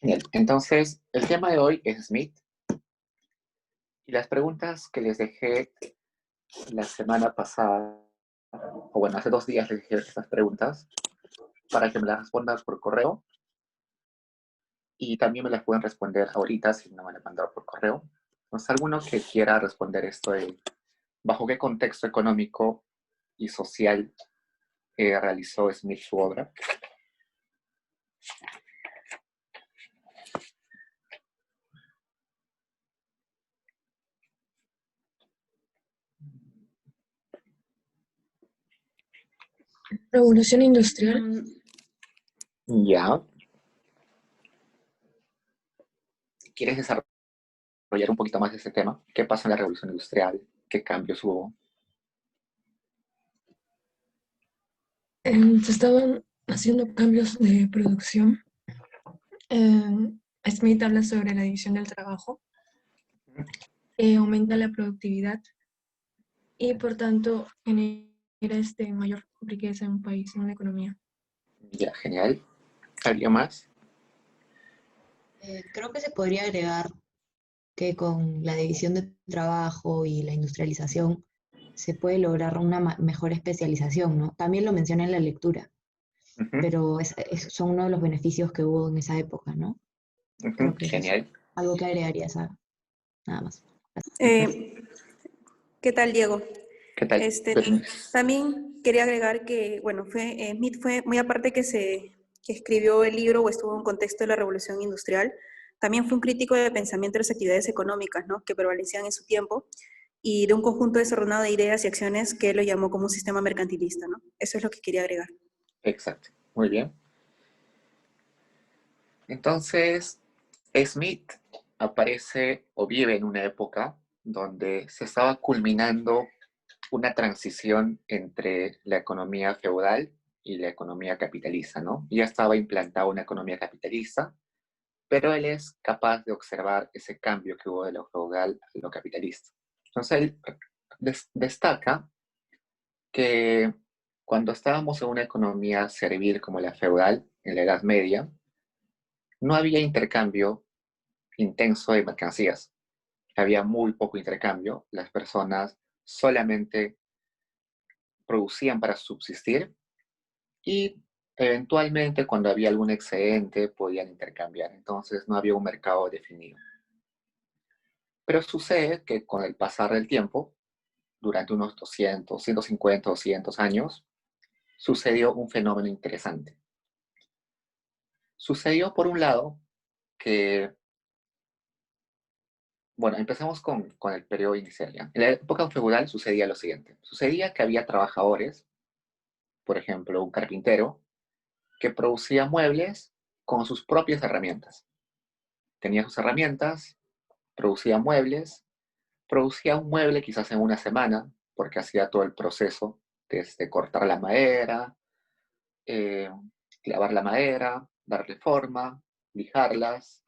Genial. Entonces, el tema de hoy es Smith y las preguntas que les dejé la semana pasada, o bueno, hace 2 días les dejé estas preguntas para que me las respondan por correo y también me las pueden responder ahorita si no me las mandaron por correo. Entonces, alguno que quiera responder esto de bajo qué contexto económico y social realizó Smith su obra. Revolución industrial. Ya. ¿Quieres desarrollar un poquito más de ese tema? ¿Qué pasó en la revolución industrial? ¿Qué cambios hubo? Se estaban haciendo cambios de producción. Smith habla sobre la división del trabajo, aumenta la productividad y por tanto genera mayor riqueza en un país, en una economía. Ya, genial. ¿Alguien más? Creo que se podría agregar que con la división de trabajo y la industrialización se puede lograr una mejor especialización, ¿no? También lo menciona en la lectura, pero son uno de los beneficios que hubo en esa época, ¿no? Creo que eso es Genial. algo que agregaría, nada más. ¿Qué tal, Diego? ¿Qué tal? También quería agregar que, bueno, Smith fue, muy aparte que escribió el libro o estuvo en contexto de la Revolución Industrial, también fue un crítico de pensamiento de las actividades económicas, ¿no?, que prevalecían en su tiempo, y de un conjunto desordenado de ideas y acciones que él lo llamó como un sistema mercantilista, ¿no? Eso es lo que quería agregar. Exacto. Muy bien. Entonces, Smith aparece o vive en una época donde se estaba culminando una transición entre la economía feudal y la economía capitalista, ¿no? Ya estaba implantada una economía capitalista, pero él es capaz de observar ese cambio que hubo de lo feudal a lo capitalista. Entonces, él destaca que cuando estábamos en una economía servil como la feudal, en la Edad Media, no había intercambio intenso de mercancías. Había muy poco intercambio. Las personas solamente producían para subsistir y eventualmente cuando había algún excedente podían intercambiar. Entonces no había un mercado definido. Pero sucede que con el pasar del tiempo, durante unos 200, 150, 200 años, sucedió un fenómeno interesante. Sucedió, por un lado, que, bueno, empezamos con el periodo inicial, ¿ya? En la época feudal sucedía lo siguiente. Sucedía que había trabajadores, por ejemplo, un carpintero, que producía muebles con sus propias herramientas. Tenía sus herramientas, producía muebles, producía un mueble quizás en una semana, porque hacía todo el proceso, desde cortar la madera, eh, clavar la madera, darle forma, lijarlas,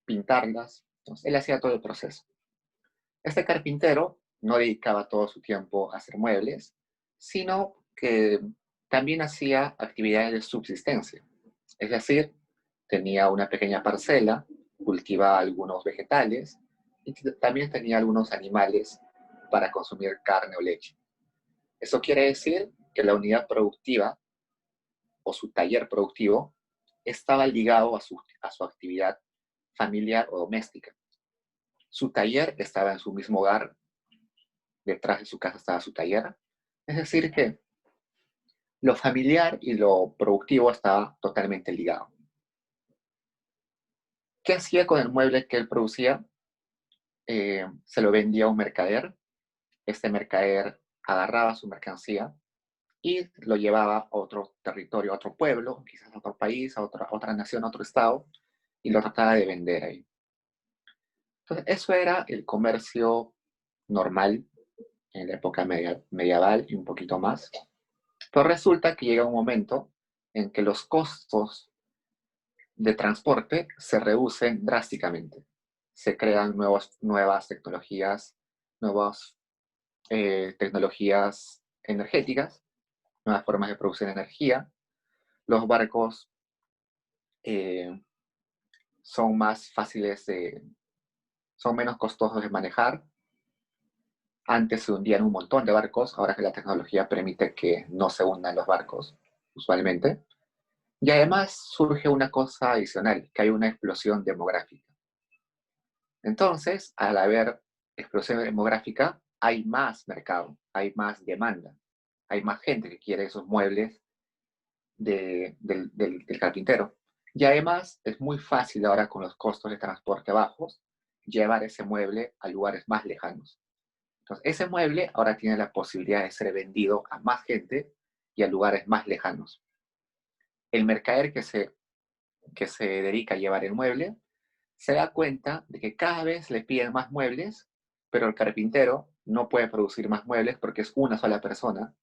pintarlas. Entonces, él hacía todo el proceso. Este carpintero no dedicaba todo su tiempo a hacer muebles, sino que también hacía actividades de subsistencia. Es decir, tenía una pequeña parcela, cultivaba algunos vegetales y también tenía algunos animales para consumir carne o leche. Eso quiere decir que la unidad productiva o su taller productivo estaba ligado a su actividad familiar o doméstica. Su taller estaba en su mismo hogar, detrás de su casa estaba su taller. Es decir, que lo familiar y lo productivo estaba totalmente ligado. ¿Qué hacía con el mueble que él producía? Se lo vendía a un mercader. Este mercader agarraba su mercancía y lo llevaba a otro territorio, a otro pueblo, quizás a otro país, a otra nación, a otro estado, y lo trataba de vender ahí. Entonces, eso era el comercio normal en la época medieval y un poquito más. Pero resulta que llega un momento en que los costos de transporte se reducen drásticamente. Se crean nuevas tecnologías, nuevas tecnologías energéticas, nuevas formas de producir energía. Los barcos son más fáciles son menos costosos de manejar. Antes se hundían un montón de barcos, ahora que la tecnología permite que no se hundan los barcos, usualmente. Y además surge una cosa adicional, que hay una explosión demográfica. Entonces, al haber explosión demográfica, hay más mercado, hay más demanda, hay más gente que quiere esos muebles del carpintero. Y además es muy fácil ahora con los costos de transporte bajos llevar ese mueble a lugares más lejanos. Entonces, ese mueble ahora tiene la posibilidad de ser vendido a más gente y a lugares más lejanos. El mercader que se dedica a llevar el mueble se da cuenta de que cada vez le piden más muebles, pero el carpintero no puede producir más muebles porque es una sola persona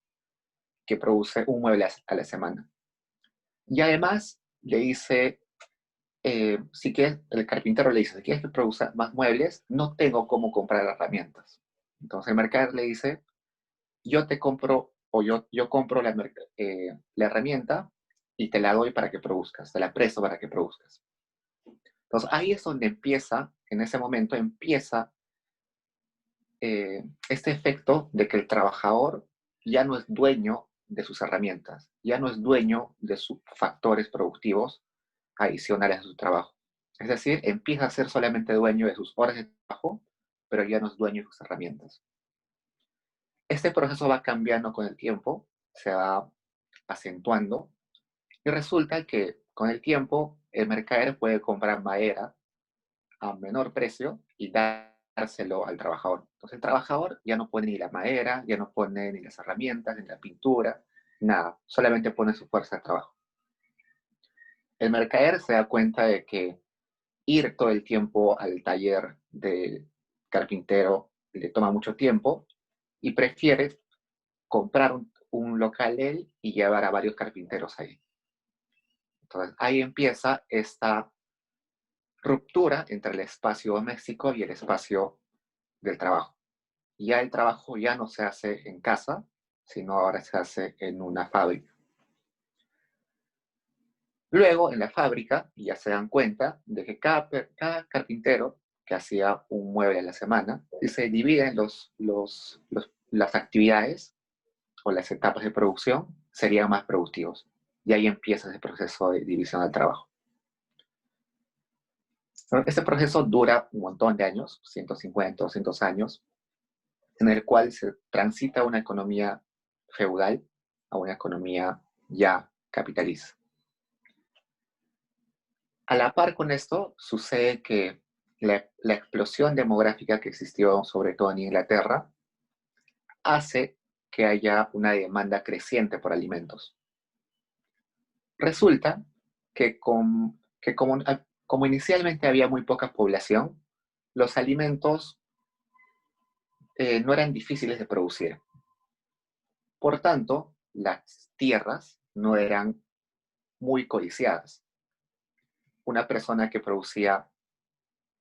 que produce un mueble a la semana. Y además le dice, si quieres, el carpintero le dice, si quieres que produzca más muebles, no tengo cómo comprar herramientas. Entonces el mercader le dice, yo te compro, o yo compro la herramienta y te la doy para que produzcas, te la presto para que produzcas. Entonces ahí es donde empieza, en ese momento empieza este efecto de que el trabajador ya no es dueño de sus herramientas, ya no es dueño de sus factores productivos adicionales a su trabajo. Es decir, empieza a ser solamente dueño de sus horas de trabajo, pero ya no es dueño de sus herramientas. Este proceso va cambiando con el tiempo, se va acentuando, y resulta que con el tiempo el mercader puede comprar madera a menor precio y dárselo al trabajador. Entonces el trabajador ya no pone ni la madera, ya no pone ni las herramientas, ni la pintura, nada, solamente pone su fuerza de trabajo. El mercader se da cuenta de que ir todo el tiempo al taller del carpintero le toma mucho tiempo y prefiere comprar un local él y llevar a varios carpinteros ahí. Entonces ahí empieza esta ruptura entre el espacio doméstico y el espacio del trabajo. Ya el trabajo ya no se hace en casa, sino ahora se hace en una fábrica. Luego, en la fábrica, ya se dan cuenta de que cada carpintero que hacía un mueble a la semana, y se dividen las actividades o las etapas de producción, serían más productivos. Y ahí empieza ese proceso de división del trabajo. Este proceso dura un montón de años, 150, 200 años, en el cual se transita una economía feudal a una economía ya capitalista. A la par con esto, sucede que la explosión demográfica que existió sobre todo en Inglaterra hace que haya una demanda creciente por alimentos. Resulta que, como inicialmente había muy poca población, los alimentos no eran difíciles de producir. Por tanto, las tierras no eran muy codiciadas. Una persona que producía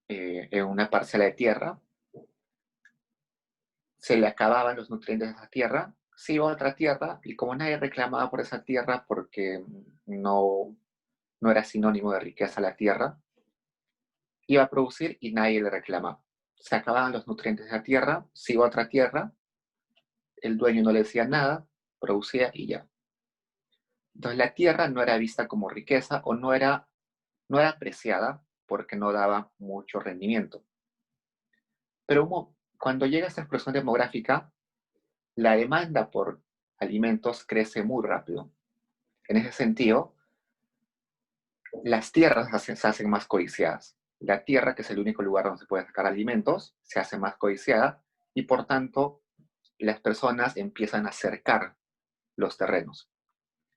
en una parcela de tierra, se le acababan los nutrientes de esa tierra, se iba a otra tierra y como nadie reclamaba por esa tierra porque no era sinónimo de riqueza la tierra, iba a producir y nadie le reclamaba. Se acababan los nutrientes de la tierra, se iba a otra tierra, el dueño no le decía nada, producía y ya. Entonces la tierra no era vista como riqueza o no era apreciada porque no daba mucho rendimiento. Pero cuando llega esta explosión demográfica, la demanda por alimentos crece muy rápido. En ese sentido, las tierras se hacen más codiciadas. La tierra, que es el único lugar donde se puede sacar alimentos, se hace más codiciada y por tanto las personas empiezan a cercar los terrenos.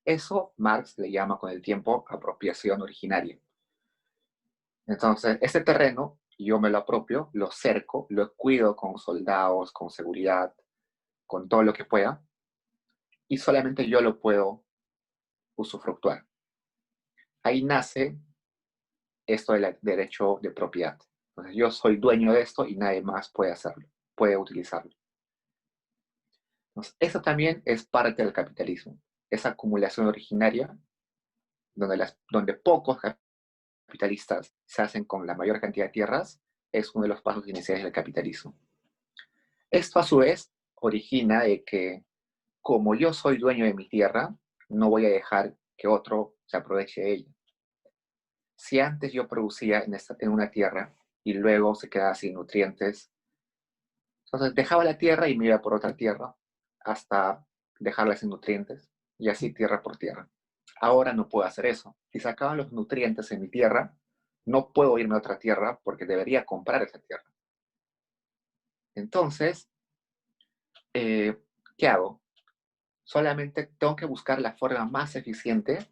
Eso Marx le llama con el tiempo apropiación originaria. Entonces, este terreno yo me lo apropio, lo cerco, lo cuido con soldados, con seguridad, con todo lo que pueda, y solamente yo lo puedo usufructuar. Ahí nace esto del derecho de propiedad. Entonces, yo soy dueño de esto y nadie más puede hacerlo, puede utilizarlo. Entonces, eso también es parte del capitalismo, esa acumulación originaria donde pocos capitalistas se hacen con la mayor cantidad de tierras, es uno de los pasos iniciales del capitalismo. Esto a su vez origina de que como yo soy dueño de mi tierra, no voy a dejar que otro se aproveche de ella. Si antes yo producía en una tierra y luego se quedaba sin nutrientes, entonces dejaba la tierra y me iba por otra tierra hasta dejarla sin nutrientes y así tierra por tierra. Ahora no puedo hacer eso. Si se acaban los nutrientes en mi tierra, no puedo irme a otra tierra porque debería comprar esa tierra. Entonces, ¿qué hago? Solamente tengo que buscar la forma más eficiente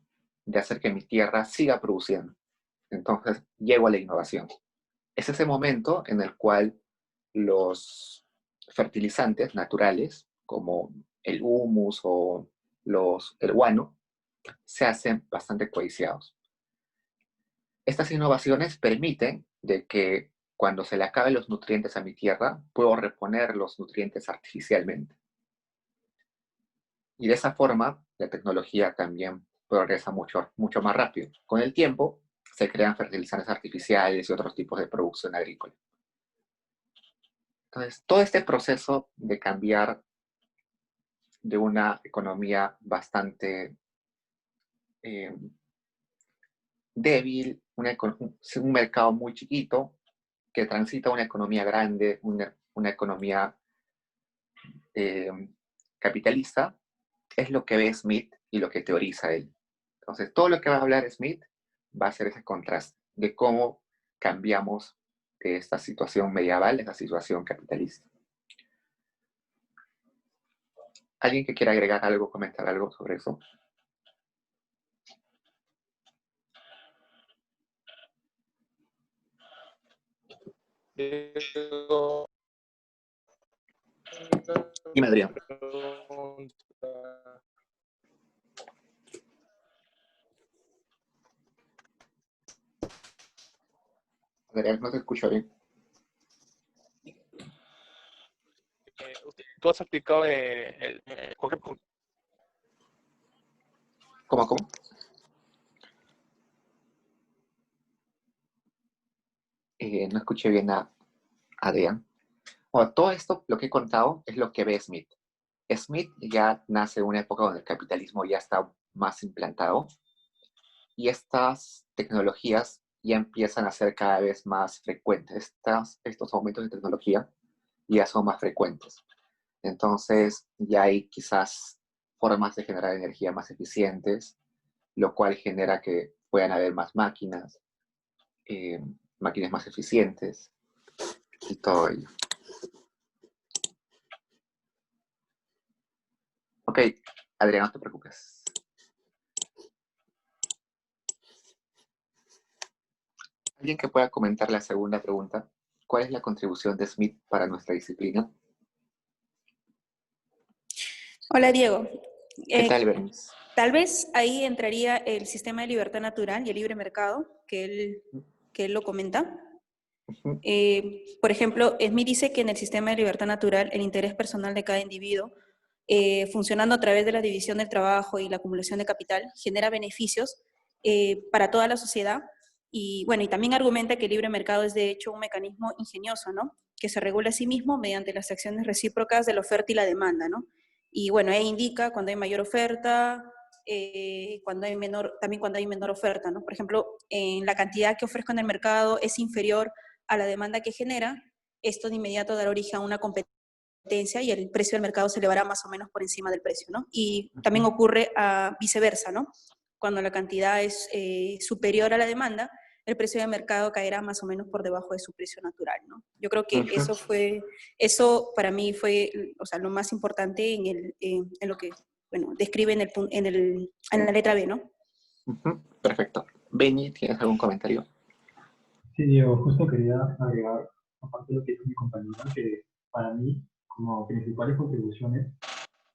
de hacer que mi tierra siga produciendo. Entonces, llego a la innovación. Es ese momento en el cual los fertilizantes naturales, como el humus o el guano, se hacen bastante codiciados. Estas innovaciones permiten de que cuando se le acaben los nutrientes a mi tierra, puedo reponer los nutrientes artificialmente. Y de esa forma, la tecnología también progresa mucho, mucho más rápido. Con el tiempo, se crean fertilizantes artificiales y otros tipos de producción agrícola. Entonces, todo este proceso de cambiar de una economía bastante débil, un mercado muy chiquito, que transita una economía grande, una economía eh, capitalista, es lo que ve Smith y lo que teoriza él. Entonces, todo lo que va a hablar Smith va a ser ese contraste de cómo cambiamos de esta situación medieval a esta situación capitalista. ¿Alguien que quiera agregar algo, comentar algo sobre eso? Dime, Adrián. Adrián, no te escucho bien. Tú has aplicado ¿Cómo? No escuché bien a Adrián. Bueno, todo esto, lo que he contado, es lo que ve Smith. Smith ya nace en una época donde el capitalismo ya está más implantado y estas tecnologías ya empiezan a ser cada vez más frecuentes. Estos aumentos de tecnología ya son más frecuentes. Entonces ya hay quizás formas de generar energía más eficientes, lo cual genera que puedan haber más máquinas, máquinas más eficientes y todo ello. Ok, Adrián, no te preocupes. ¿Alguien que pueda comentar la segunda pregunta? ¿Cuál es la contribución de Smith para nuestra disciplina? Hola, Diego. ¿Qué tal, Bernice? Tal vez ahí entraría el sistema de libertad natural y el libre mercado, que él lo comenta. Por ejemplo, Smith dice que en el sistema de libertad natural el interés personal de cada individuo, funcionando a través de la división del trabajo y la acumulación de capital, genera beneficios para toda la sociedad. Y bueno, y también argumenta que el libre mercado es de hecho un mecanismo ingenioso, ¿no? Que se regula a sí mismo mediante las acciones recíprocas de la oferta y la demanda, ¿no? Y bueno, indica cuando hay mayor oferta, también cuando hay menor oferta, ¿no? Por ejemplo, en la cantidad que ofrezco en el mercado es inferior a la demanda que genera, esto de inmediato dará origen a una competencia y el precio del mercado se elevará más o menos por encima del precio, ¿no? Y también ocurre viceversa, ¿no? Cuando la cantidad es superior a la demanda, el precio del mercado caerá más o menos por debajo de su precio natural, ¿no? Yo creo que eso para mí fue, o sea, lo más importante en lo que, bueno, describe en la letra B, ¿no? Perfecto. Benny, ¿tienes algún comentario? Sí, Diego, justo quería agregar, aparte de lo que dijo mi compañera, que para mí, como principales contribuciones,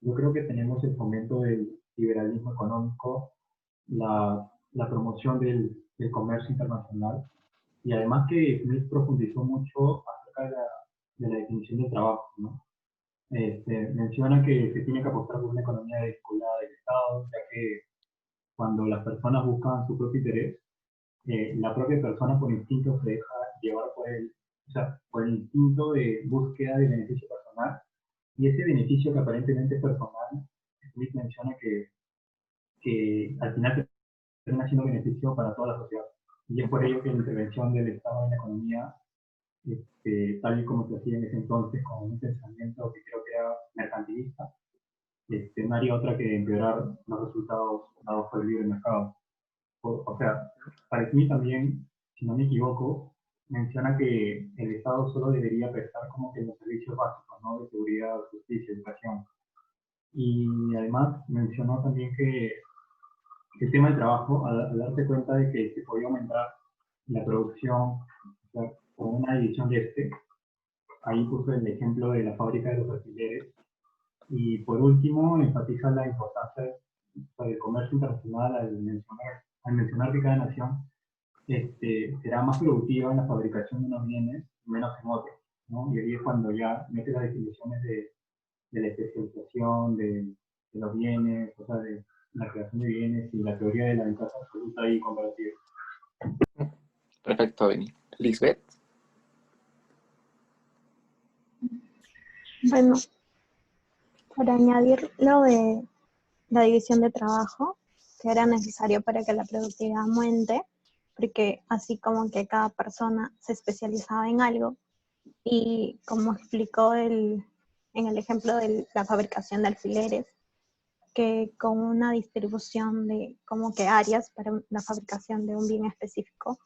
yo creo que tenemos el fomento del liberalismo económico, la promoción del comercio internacional, y además que Smith profundizó mucho acerca de la definición del trabajo, ¿no? Menciona que se tiene que apostar por una economía descolada del Estado, ya que cuando las personas buscan su propio interés, la propia persona por instinto se deja llevar o sea, por el instinto de búsqueda de beneficio personal, y ese beneficio que aparentemente es personal, Smith menciona que al final termina siendo beneficio para toda la sociedad. Y es por ello que la intervención del Estado en la economía, tal y como se hacía en ese entonces, con un pensamiento que creo que era mercantilista, no haría otra que empeorar los resultados dados por el libre mercado. O sea, para mí también, si no me equivoco, menciona que el Estado solo debería prestar como que los servicios básicos, ¿no? De seguridad, justicia, educación. Y además mencionó también que el tema del trabajo, al darse cuenta de que se podía aumentar la producción, o sea, con una división de ahí puso el ejemplo de la fábrica de los alfileres. Y por último, enfatiza la importancia del comercio internacional al mencionar que cada nación será más productiva en la fabricación de unos bienes, menos en otros, ¿no? Y ahí es cuando ya mete las definiciones de la especialización de los bienes, o sea, de la creación de bienes y la teoría de la ventaja absoluta y comparativa. Perfecto, Beni. Lisbeth. Bueno, para añadir lo de la división de trabajo, que era necesario para que la productividad aumente, porque así como que cada persona se especializaba en algo, y como explicó en el ejemplo de la fabricación de alfileres, que con una distribución de como que áreas para la fabricación de un bien específico,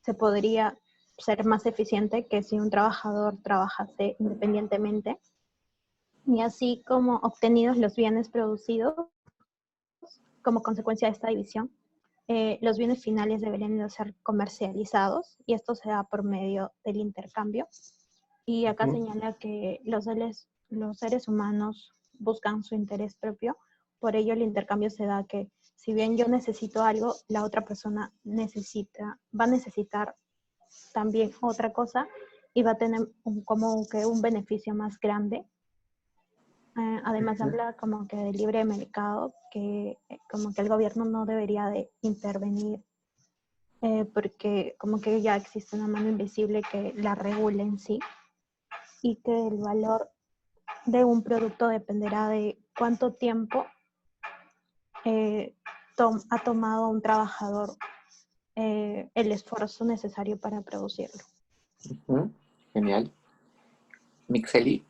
se podría ser más eficiente que si un trabajador trabajase independientemente. Y así como obtenidos los bienes producidos, como consecuencia de esta división, los bienes finales deberían de ser comercializados, y esto se da por medio del intercambio. Y acá señala que los seres humanos buscan su interés propio, por ello el intercambio se da que si bien yo necesito algo, la otra persona va a necesitar también otra cosa, y va a tener como que un beneficio más grande. Además habla como que de libre mercado, que como que el gobierno no debería de intervenir, porque como que ya existe una mano invisible que la regula en sí, y que el valor de un producto dependerá de cuánto tiempo ha tomado un trabajador el esfuerzo necesario para producirlo. Genial. Mixeli.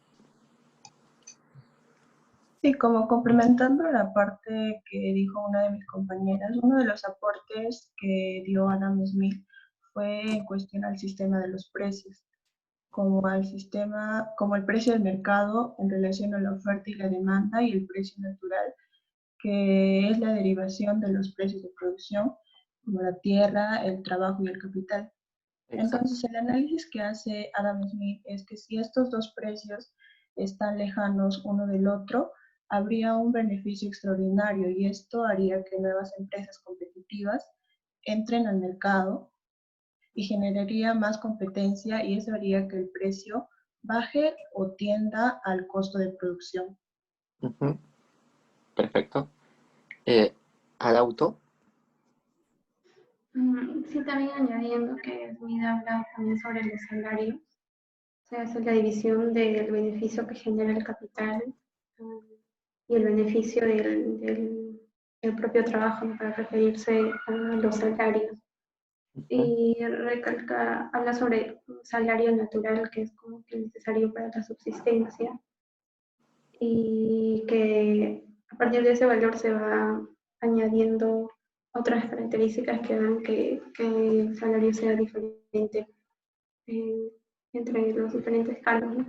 Sí, como complementando la parte que dijo una de mis compañeras, uno de los aportes que dio Adam Smith fue en cuestión al sistema de los precios, como el precio del mercado en relación a la oferta y la demanda, y el precio natural, que es la derivación de los precios de producción, como la tierra, el trabajo y el capital. Exacto. Entonces, el análisis que hace Adam Smith es que si estos dos precios están lejanos uno del otro, habría un beneficio extraordinario, y esto haría que nuevas empresas competitivas entren al mercado y generaría más competencia, y eso haría que el precio baje o tienda al costo de producción. Perfecto. Adauto. Sí, también añadiendo que Smith habla también sobre los salarios, o sea, es la división del beneficio que genera el capital y el beneficio del propio trabajo, ¿no? Para referirse a los salarios. Y habla sobre un salario natural que es como que necesario para la subsistencia, y que a partir de ese valor se va añadiendo otras características que hagan que el salario sea diferente entre los diferentes cargos, ¿no?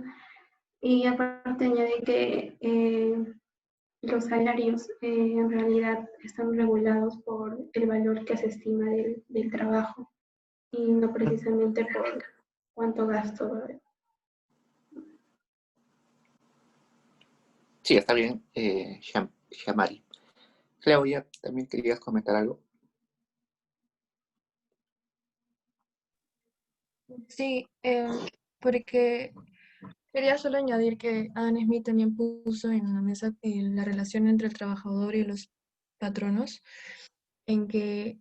Y aparte añade que los salarios en realidad están regulados por el valor que se estima del trabajo, y no precisamente por cuánto gasto va a haber. Sí, está bien, Shamari. Claudia, ¿también querías comentar algo? Sí, porque quería solo añadir que Adam Smith también puso en la mesa la relación entre el trabajador y los patronos, en que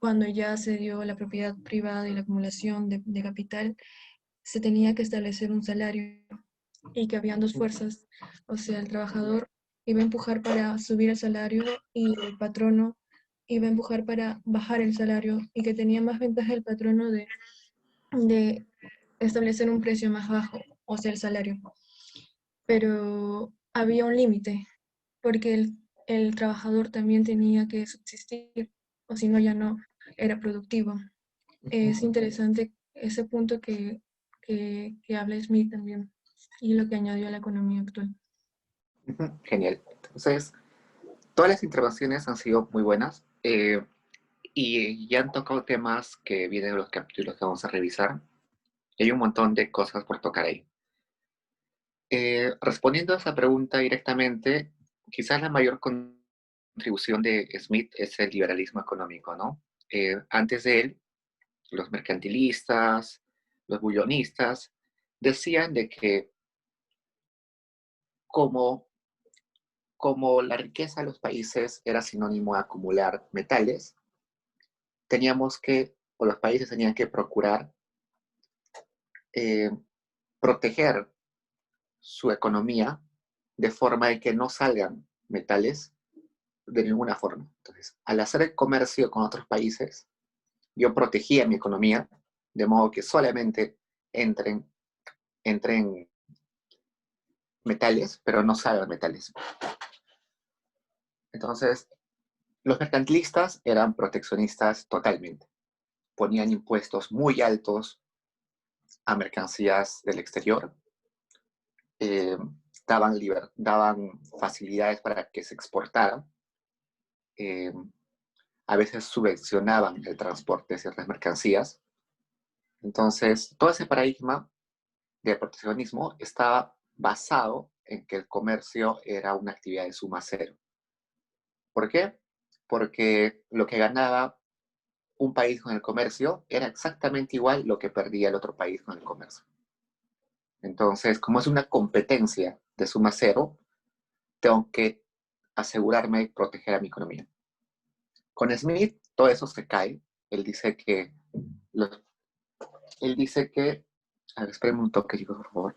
cuando ya se dio la propiedad privada y la acumulación de capital, se tenía que establecer un salario y que habían dos fuerzas, o sea, el trabajador iba a empujar para subir el salario y el patrono iba a empujar para bajar el salario y que tenía más ventaja el patrono de establecer un precio más bajo, o sea, el salario. Pero había un límite, porque el trabajador también tenía que subsistir, o si no, ya no era productivo. Es interesante ese punto que habla Smith también y lo que añadió a la economía actual. Genial. Entonces, todas las intervenciones han sido muy buenas y ya han tocado temas que vienen de los capítulos que vamos a revisar. Y hay un montón de cosas por tocar ahí. Respondiendo a esa pregunta directamente, quizás la mayor contribución de Smith es el liberalismo económico, ¿no? Antes de él, los mercantilistas, los bullonistas, decían de que como, como la riqueza de los países era sinónimo de acumular metales, o los países tenían que procurar eh, proteger su economía de forma de que no salgan metales de ninguna forma. Entonces, al hacer el comercio con otros países, yo protegía mi economía de modo que solamente entren metales, pero no salgan metales. Entonces, los mercantilistas eran proteccionistas totalmente. Ponían impuestos muy altos a mercancías del exterior, eh, daban facilidades para que se exportaran, eh, a veces subvencionaban el transporte de ciertas mercancías. Entonces, todo ese paradigma de proteccionismo estaba basado en que el comercio era una actividad de suma cero. ¿Por qué? Porque lo que ganaba un país con el comercio era exactamente igual lo que perdía el otro país con el comercio. Entonces, como es una competencia de suma cero, tengo que asegurarme de proteger a mi economía. Con Smith, todo eso se cae. Él dice que, los, él dice que, a ver, espérenme un toque, chicos, por favor.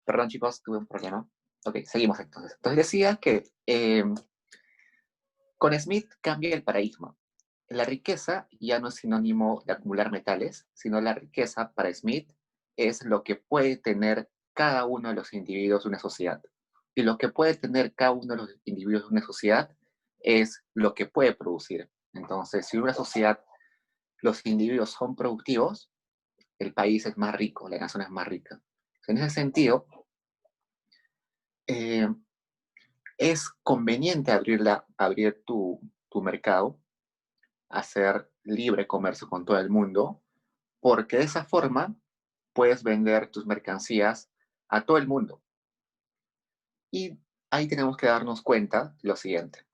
Perdón, chicos, tuve un problema. Ok, seguimos entonces. Entonces decía que con Smith cambia el paradigma. La riqueza ya no es sinónimo de acumular metales, sino la riqueza para Smith es lo que puede tener cada uno de los individuos de una sociedad. Y lo que puede tener cada uno de los individuos de una sociedad es lo que puede producir. Entonces, si en una sociedad los individuos son productivos, el país es más rico, la nación es más rica. En ese sentido, eh, es conveniente abrir tu mercado, hacer libre comercio con todo el mundo, porque de esa forma puedes vender tus mercancías a todo el mundo. Y ahí tenemos que darnos cuenta de lo siguiente.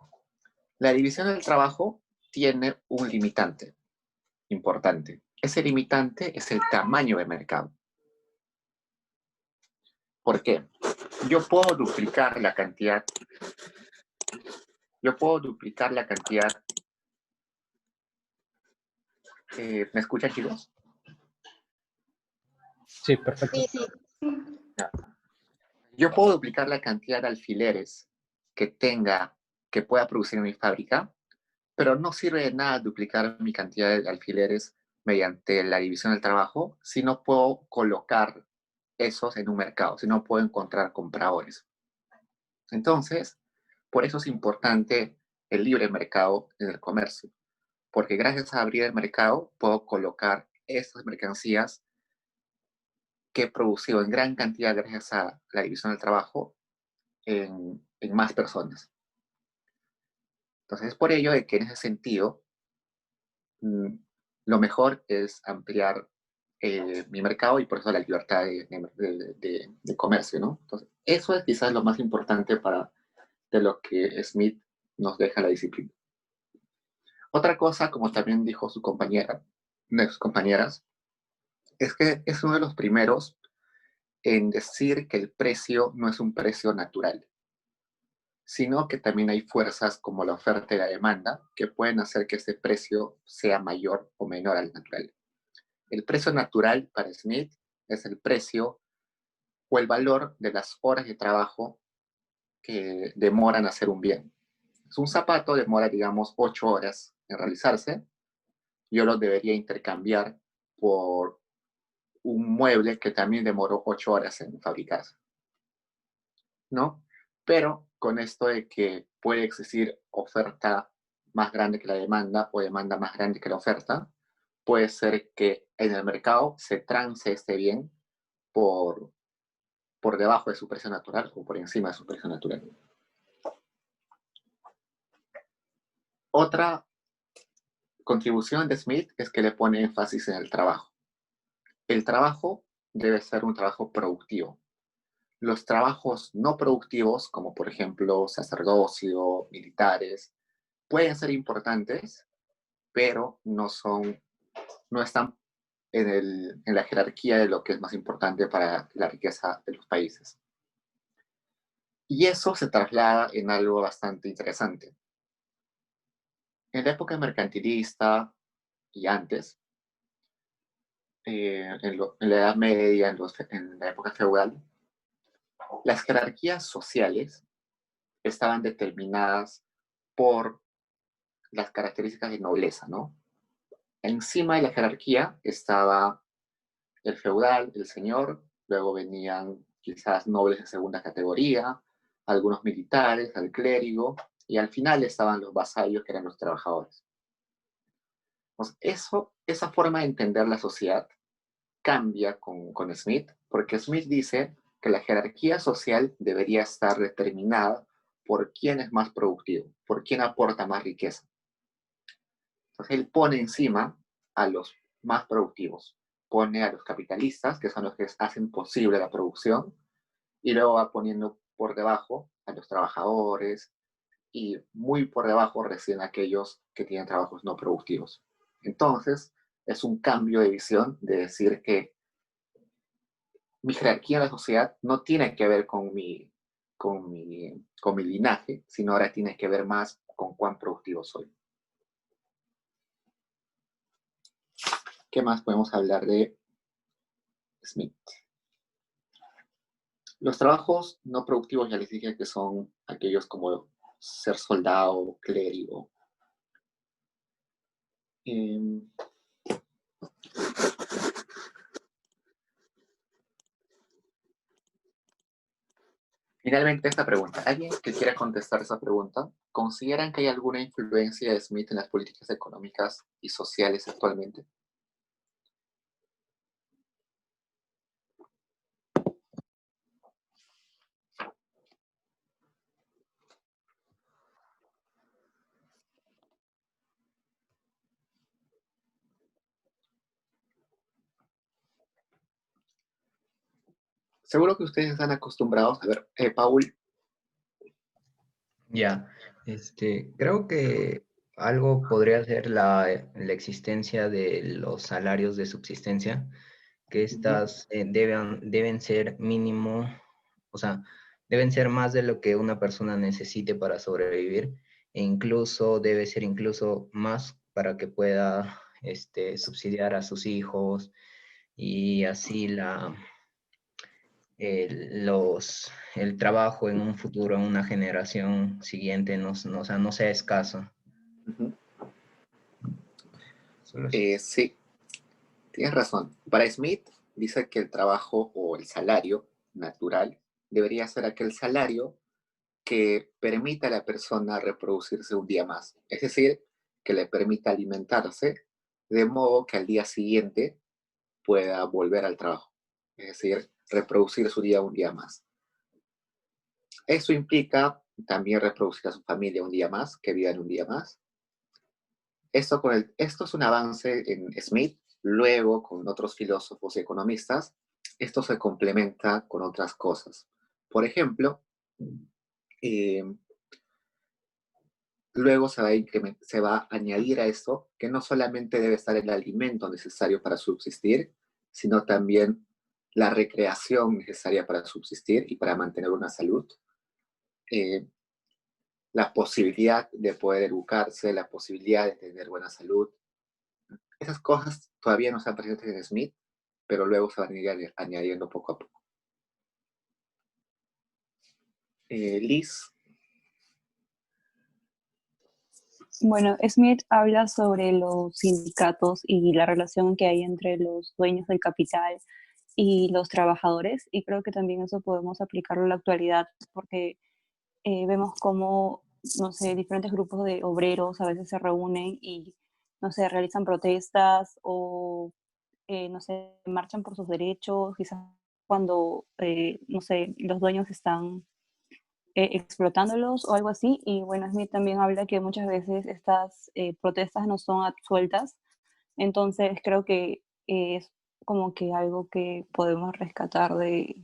La división del trabajo tiene un limitante importante. Ese limitante es el tamaño de mercado. ¿Por qué? Yo puedo duplicar la cantidad. ¿Me escuchan, chicos? Sí, perfecto. Sí, sí. Yo puedo duplicar la cantidad de alfileres que pueda producir en mi fábrica, pero no sirve de nada duplicar mi cantidad de alfileres mediante la división del trabajo si no puedo colocar esos en un mercado, si no puedo encontrar compradores. Entonces, por eso es importante el libre mercado en el comercio, porque gracias a abrir el mercado puedo colocar esas mercancías que he producido en gran cantidad gracias a la división del trabajo en más personas. Entonces, es por ello de que en ese sentido, lo mejor es ampliar mi mercado y por eso la libertad de comercio, ¿no? Entonces, eso es quizás lo más importante de lo que Smith nos deja la disciplina. Otra cosa, como también dijo su compañera, una de sus compañeras, es que es uno de los primeros en decir que el precio no es un precio natural, sino que también hay fuerzas como la oferta y la demanda que pueden hacer que ese precio sea mayor o menor al natural. El precio natural para Smith es el precio o el valor de las horas de trabajo que demoran hacer un bien. Si un zapato demora, digamos, 8 horas en realizarse, yo lo debería intercambiar por un mueble que también demoró 8 horas en fabricarse, ¿no? Pero con esto de que puede existir oferta más grande que la demanda o demanda más grande que la oferta, puede ser que en el mercado se trance este bien por, por debajo de su precio natural o por encima de su precio natural. Otra contribución de Smith es que le pone énfasis en el trabajo. El trabajo debe ser un trabajo productivo. Los trabajos no productivos, como por ejemplo sacerdocio, militares, pueden ser importantes, pero no están en la jerarquía de lo que es más importante para la riqueza de los países. Y eso se traslada en algo bastante interesante. En la época mercantilista y antes, en la Edad Media, en la época feudal, las jerarquías sociales estaban determinadas por las características de nobleza, ¿no? Encima de la jerarquía estaba el feudal, el señor, luego venían quizás nobles de segunda categoría, algunos militares, el clérigo, y al final estaban los vasallos, que eran los trabajadores. Entonces, esa forma de entender la sociedad cambia con Smith, porque Smith dice que la jerarquía social debería estar determinada por quién es más productivo, por quién aporta más riqueza. Entonces él pone encima a los más productivos, pone a los capitalistas, que son los que hacen posible la producción, y luego va poniendo por debajo a los trabajadores y muy por debajo recién aquellos que tienen trabajos no productivos. Entonces, es un cambio de visión de decir que mi jerarquía en la sociedad no tiene que ver con mi linaje, sino ahora tiene que ver más con cuán productivo soy. ¿Qué más podemos hablar de Smith? Los trabajos no productivos ya les dije que son aquellos como ser soldado, clérigo. Em, Finalmente, esta pregunta. ¿Alguien que quiera contestar esa pregunta? ¿Consideran que hay alguna influencia de Smith en las políticas económicas y sociales actualmente? Seguro que ustedes están acostumbrados a ver, Paul. Ya, creo que algo podría ser la existencia de los salarios de subsistencia, que estas deben ser mínimo, o sea, deben ser más de lo que una persona necesite para sobrevivir, e incluso debe ser incluso más para que pueda subsidiar a sus hijos y así el trabajo en un futuro, en una generación siguiente, o sea, no sea escaso. Sí, tienes razón. Para Smith, dice que el trabajo o el salario natural debería ser aquel salario que permita a la persona reproducirse un día más. Es decir, que le permita alimentarse de modo que al día siguiente pueda volver al trabajo. Es decir, reproducir su día un día más. Eso implica también reproducir a su familia un día más, que vivan un día más. Esto es un avance en Smith. Luego, con otros filósofos y economistas, esto se complementa con otras cosas. Por ejemplo, luego se va a añadir a esto que no solamente debe estar el alimento necesario para subsistir, sino también la recreación necesaria para subsistir y para mantener una salud. La posibilidad de poder educarse, la posibilidad de tener buena salud. Esas cosas todavía no están presentes en Smith, pero luego se van a ir añadiendo poco a poco. Liz. Bueno, Smith habla sobre los sindicatos y la relación que hay entre los dueños del capital y los trabajadores, y creo que también eso podemos aplicarlo en la actualidad, porque vemos cómo, no sé, diferentes grupos de obreros a veces se reúnen y, no sé, realizan protestas o, no sé, marchan por sus derechos, quizás cuando, no sé, los dueños están explotándolos o algo así. Y bueno, Smith también habla que muchas veces estas protestas no son absueltas, entonces creo que es como que algo que podemos rescatar de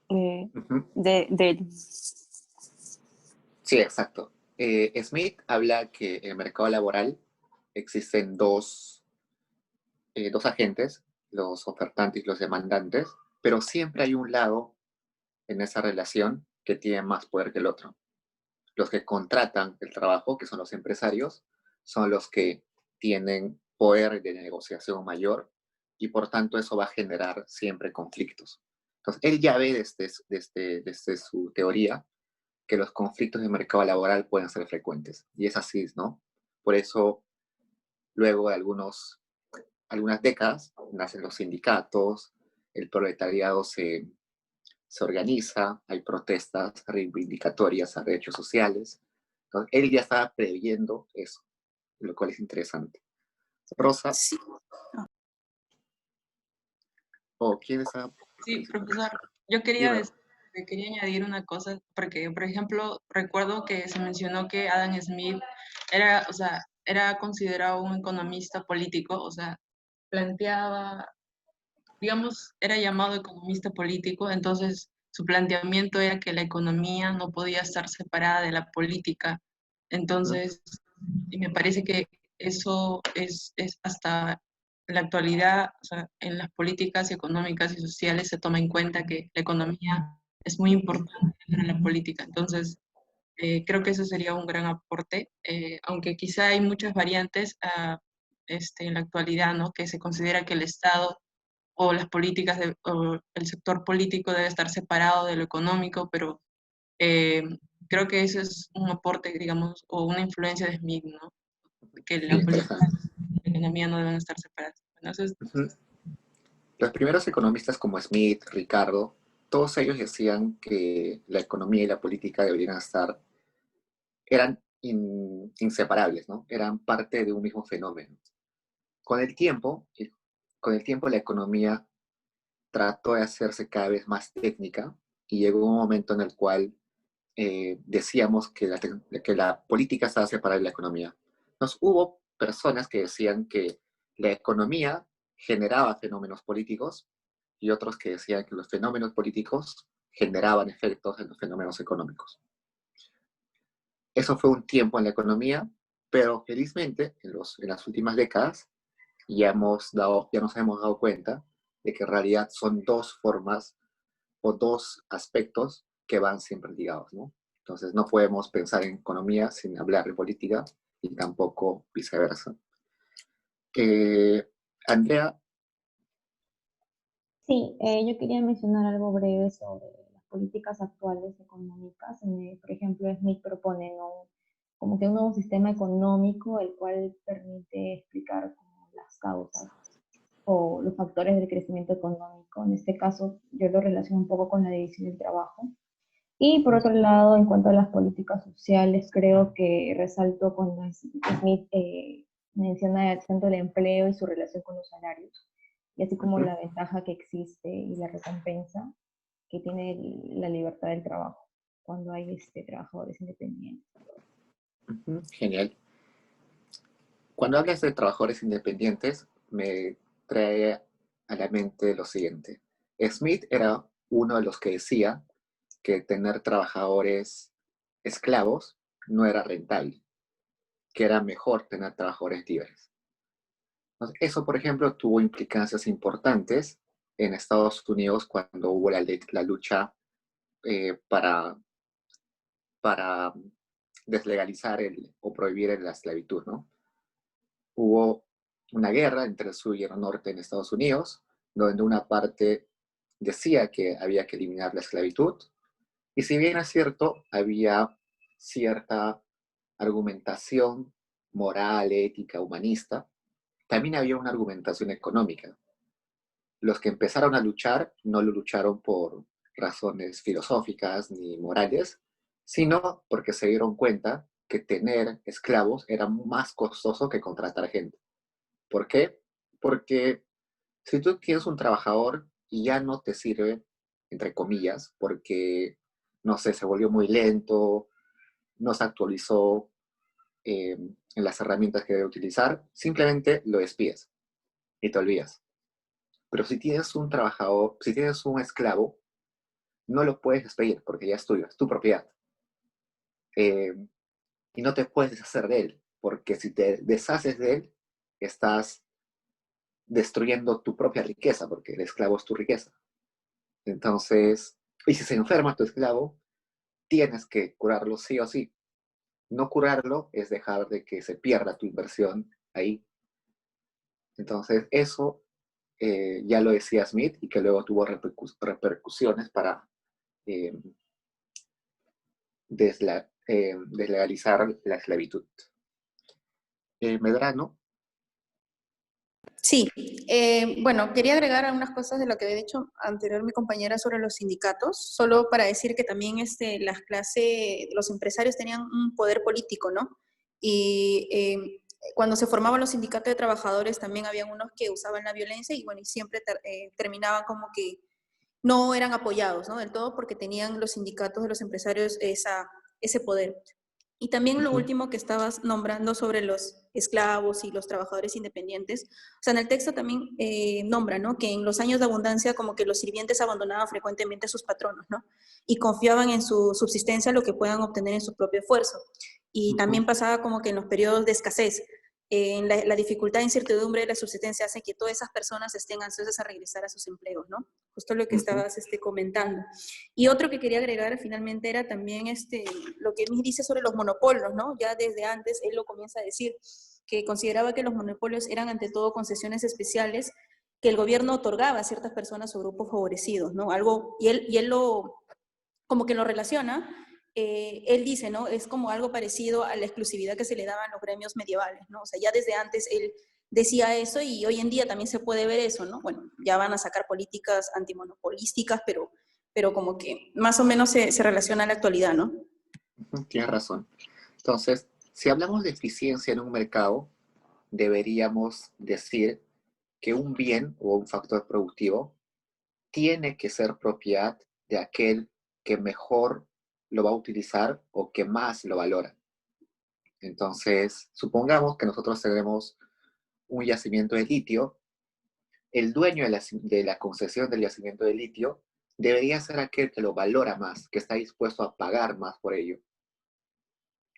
él. Sí, exacto. Smith habla que en el mercado laboral existen dos agentes, los ofertantes y los demandantes, pero siempre hay un lado en esa relación que tiene más poder que el otro. Los que contratan el trabajo, que son los empresarios, son los que tienen poder de negociación mayor y por tanto eso va a generar siempre conflictos. Entonces, él ya ve desde su teoría que los conflictos de mercado laboral pueden ser frecuentes. Y es así, ¿no? Por eso, luego de algunas décadas, nacen los sindicatos, el proletariado se organiza, hay protestas reivindicatorias a derechos sociales. Entonces, él ya estaba previendo eso, lo cual es interesante. Rosa. Sí. ¿O quién está? Sí, profesor. Yo quería añadir una cosa, porque, por ejemplo, recuerdo que se mencionó que Adam Smith era considerado un economista político, o sea, planteaba, digamos, era llamado economista político, entonces su planteamiento era que la economía no podía estar separada de la política. Entonces, y me parece que eso es hasta la actualidad, o sea, en las políticas económicas y sociales se toma en cuenta que la economía es muy importante para la política. Entonces, creo que eso sería un gran aporte, aunque quizá hay muchas variantes en la actualidad, ¿no? Que se considera que el Estado o las políticas, o el sector político debe estar separado de lo económico, pero creo que eso es un aporte, digamos, o una influencia de Smith, ¿no? Que la política y la economía no deben estar separadas. Bueno, eso es... Los primeros economistas como Smith, Ricardo, todos ellos decían que la economía y la política deberían estar, eran inseparables, ¿no? Eran parte de un mismo fenómeno. Con el tiempo la economía trató de hacerse cada vez más técnica y llegó un momento en el cual decíamos que la política estaba separada de la economía. Entonces, hubo personas que decían que la economía generaba fenómenos políticos y otros que decían que los fenómenos políticos generaban efectos en los fenómenos económicos. Eso fue un tiempo en la economía, pero felizmente en las últimas décadas ya nos hemos dado cuenta de que en realidad son dos formas o dos aspectos que van siempre ligados, ¿no? Entonces no podemos pensar en economía sin hablar de política y tampoco viceversa. Andrea. Sí, yo quería mencionar algo breve sobre las políticas actuales económicas. Por ejemplo, Smith propone como que un nuevo sistema económico, el cual permite explicar como las causas o los factores del crecimiento económico. En este caso, yo lo relaciono un poco con la división del trabajo. Y por otro lado, en cuanto a las políticas sociales, creo que resalto cuando Smith menciona tanto el empleo y su relación con los salarios, y así como la ventaja que existe y la recompensa que tiene la libertad del trabajo cuando hay trabajadores independientes. Genial. Cuando hablas de trabajadores independientes, me trae a la mente lo siguiente. Smith era uno de los que decía que tener trabajadores esclavos no era rentable, que era mejor tener trabajadores libres. Entonces, eso, por ejemplo, tuvo implicancias importantes en Estados Unidos cuando hubo la lucha para deslegalizar o prohibir la esclavitud, ¿no? Hubo una guerra entre el sur y el norte en Estados Unidos, donde una parte decía que había que eliminar la esclavitud, y si bien es cierto, había cierta argumentación moral, ética, humanista, también había una argumentación económica. Los que empezaron a luchar no lo lucharon por razones filosóficas ni morales, sino porque se dieron cuenta que tener esclavos era más costoso que contratar gente. ¿Por qué? Porque si tú tienes un trabajador y ya no te sirve, entre comillas, porque, no sé, se volvió muy lento, no se actualizó en las herramientas que debe utilizar, simplemente lo despides y te olvidas. Pero si tienes un trabajador, si tienes un esclavo, no lo puedes despedir porque ya es tuyo, es tu propiedad. Y no te puedes deshacer de él, porque si te deshaces de él, estás destruyendo tu propia riqueza, porque el esclavo es tu riqueza. Entonces, y si se enferma tu esclavo, tienes que curarlo sí o sí. No curarlo es dejar de que se pierda tu inversión ahí. Entonces, eso ya lo decía Smith y que luego tuvo repercusiones para deslegalizar la esclavitud. Medrano. Sí, bueno, quería agregar algunas cosas de lo que había dicho anterior mi compañera sobre los sindicatos, solo para decir que también las clases, los empresarios tenían un poder político, ¿no? Y cuando se formaban los sindicatos de trabajadores también habían unos que usaban la violencia y bueno, y siempre terminaban como que no eran apoyados, ¿no? Del todo porque tenían los sindicatos de los empresarios ese poder. Y también lo último que estabas nombrando sobre los esclavos y los trabajadores independientes, o sea, en el texto también nombra, ¿no? Que en los años de abundancia como que los sirvientes abandonaban frecuentemente a sus patronos, ¿no? Y confiaban en su subsistencia lo que puedan obtener en su propio esfuerzo. Y también pasaba como que en los periodos de escasez, la dificultad e incertidumbre de la subsistencia hace que todas esas personas estén ansiosas a regresar a sus empleos, ¿no? Justo lo que estabas comentando. Y otro que quería agregar finalmente era también lo que él dice sobre los monopolios, ¿no? Ya desde antes él lo comienza a decir, que consideraba que los monopolios eran ante todo concesiones especiales que el gobierno otorgaba a ciertas personas o grupos favorecidos, ¿no? Algo, y él lo, como que lo relaciona, él dice, ¿no? Es como algo parecido a la exclusividad que se le daba a los gremios medievales, ¿no? O sea, ya desde antes él decía eso y hoy en día también se puede ver eso, ¿no? Bueno, ya van a sacar políticas antimonopolísticas, pero como que más o menos se relaciona a la actualidad, ¿no? Tienes razón. Entonces, si hablamos de eficiencia en un mercado, deberíamos decir que un bien o un factor productivo tiene que ser propiedad de aquel que mejor lo va a utilizar o que más lo valora. Entonces, supongamos que nosotros tenemos un yacimiento de litio, el dueño de la concesión del yacimiento de litio debería ser aquel que lo valora más, que está dispuesto a pagar más por ello.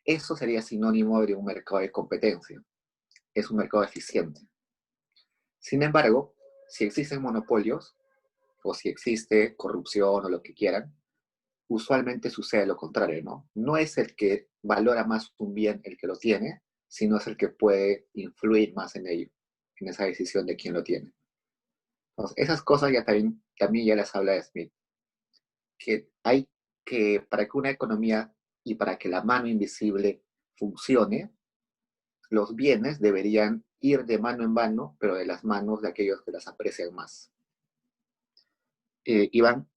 Eso sería sinónimo de un mercado de competencia. Es un mercado eficiente. Sin embargo, si existen monopolios, o si existe corrupción o lo que quieran, usualmente sucede lo contrario, ¿no? No es el que valora más un bien el que lo tiene, sino es el que puede influir más en ello, en esa decisión de quién lo tiene. Entonces, esas cosas ya también ya las habla Smith, que hay que, para que una economía y para que la mano invisible funcione, los bienes deberían ir de mano en mano, pero de las manos de aquellos que las aprecian más. Iván.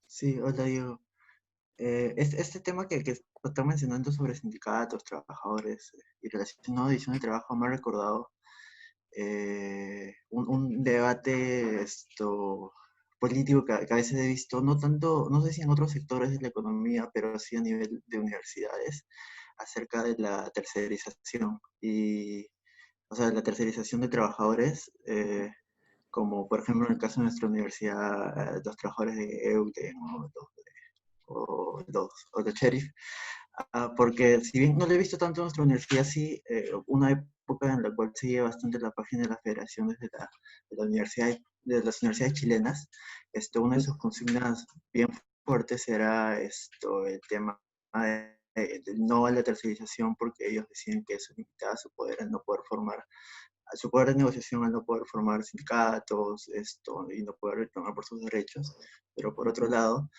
Sí, hola Diego. Este tema que está mencionando sobre sindicatos, trabajadores y relación a división de trabajo me ha recordado un debate político que a veces he visto, no tanto, no sé si en otros sectores de la economía, pero sí a nivel de universidades, acerca de la tercerización y, o sea, la tercerización de trabajadores, como por ejemplo en el caso de nuestra universidad, los trabajadores de EUTE, ¿no? o de Sheriff, porque si bien no lo he visto tanto en nuestra universidad, sí, una época en la cual seguía bastante la página de la Federación desde la universidad, de las universidades chilenas, una de sus consignas bien fuertes era el tema del no a la tercerización, porque ellos decían que eso limitaba su poder al no poder formar, a su poder de negociación al no poder formar sindicatos, y no poder reclamar por sus derechos, pero por otro lado,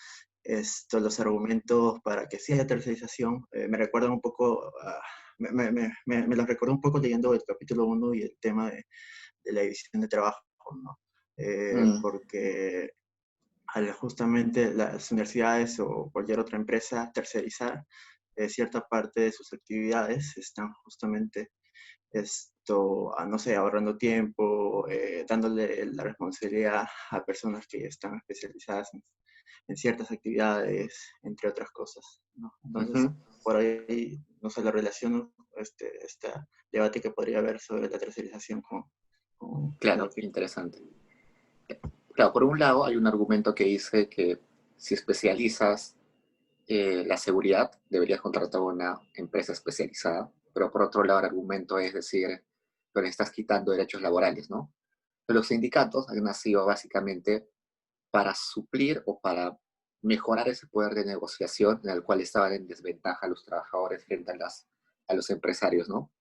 los argumentos para que sí haya tercerización me recuerdan un poco, me los recuerdo un poco leyendo el capítulo 1 y el tema de la división de trabajo, ¿no? Porque al justamente las universidades o cualquier otra empresa tercerizar cierta parte de sus actividades, están justamente no sé, ahorrando tiempo, dándole la responsabilidad a personas que están especializadas en ciertas actividades, entre otras cosas, ¿no? Entonces, por ahí, no sé, la relación, este debate que podría haber sobre la tercerización con Claro, interesante. Claro, por un lado hay un argumento que dice que si especializas la seguridad, deberías contratar una empresa especializada, pero por otro lado el argumento es decir, pero estás quitando derechos laborales, ¿no? Los sindicatos han nacido básicamente para suplir o para mejorar ese poder de negociación en el cual estaban en desventaja los trabajadores frente a los empresarios, ¿no?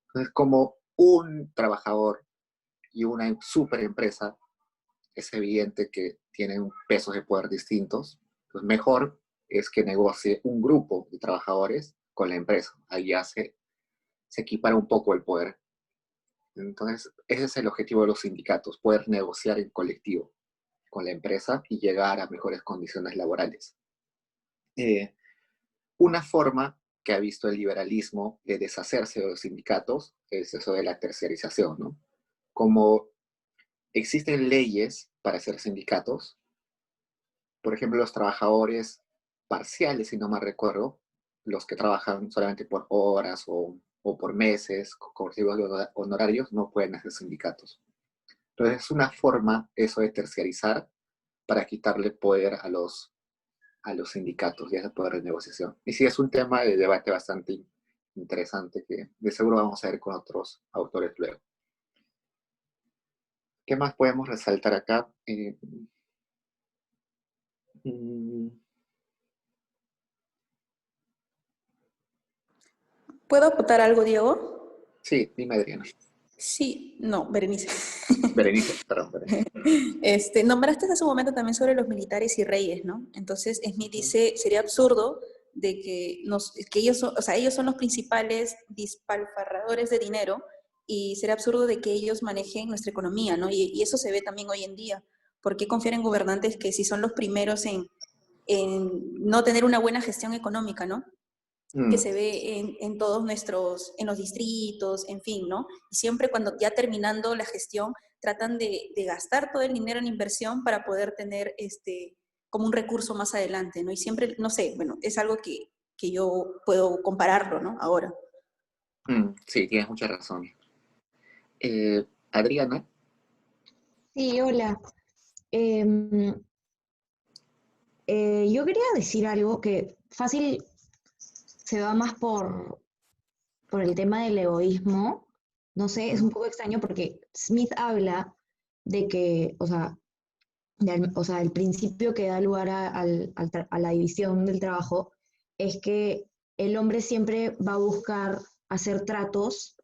Entonces, como un trabajador y una super empresa es evidente que tienen pesos de poder distintos, pues mejor es que negocie un grupo de trabajadores con la empresa. Ahí ya se equipara un poco el poder. Entonces, ese es el objetivo de los sindicatos, poder negociar en colectivo con la empresa y llegar a mejores condiciones laborales. Una forma que ha visto el liberalismo de deshacerse de los sindicatos es eso de la terciarización, ¿no? Como existen leyes para hacer sindicatos, por ejemplo, los trabajadores parciales, si no me recuerdo, los que trabajan solamente por horas o por meses, con recibos de honorarios, no pueden hacer sindicatos. Entonces, es una forma eso de terciarizar para quitarle poder a los sindicatos y ese poder de negociación. Y sí, es un tema de debate bastante interesante que de seguro vamos a ver con otros autores luego. ¿Qué más podemos resaltar acá? ¿Puedo aportar algo, Diego? Sí, dime, Adriana. Sí, no, Berenice. Berenice, perdón, Berenice. Nombraste hace un momento también sobre los militares y reyes, ¿no? Entonces, Smith dice, sería absurdo de que ellos son, o sea, ellos son los principales despilfarradores de dinero y sería absurdo de que ellos manejen nuestra economía, ¿no? Y eso se ve también hoy en día. ¿Por qué confiar en gobernantes que si son los primeros en no tener una buena gestión económica, ¿no? Que se ve en todos en los distritos, en fin, ¿no? Y siempre cuando ya terminando la gestión, tratan de gastar todo el dinero en inversión para poder tener como un recurso más adelante, ¿no? Y siempre, no sé, bueno, es algo que yo puedo compararlo, ¿no? Ahora. Sí, tienes mucha razón. Adriana. Sí, hola. Em, yo quería decir algo que fácil se va más por el tema del egoísmo. No sé, es un poco extraño porque Smith habla de que, o sea, el principio que da lugar a la división del trabajo es que el hombre siempre va a buscar hacer tratos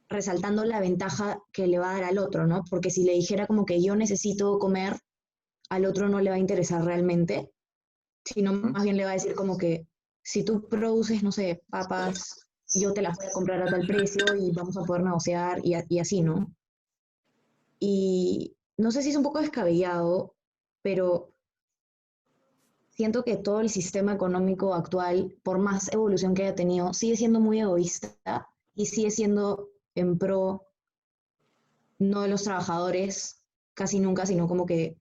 resaltando la ventaja que le va a dar al otro, ¿no? Porque si le dijera como que yo necesito comer, al otro no le va a interesar realmente, sino más bien le va a decir como que si tú produces, no sé, papas, yo te las voy a comprar a tal precio y vamos a poder negociar y así, ¿no? Y no sé si es un poco descabellado, pero siento que todo el sistema económico actual, por más evolución que haya tenido, sigue siendo muy egoísta y sigue siendo en pro no de los trabajadores casi nunca, sino como que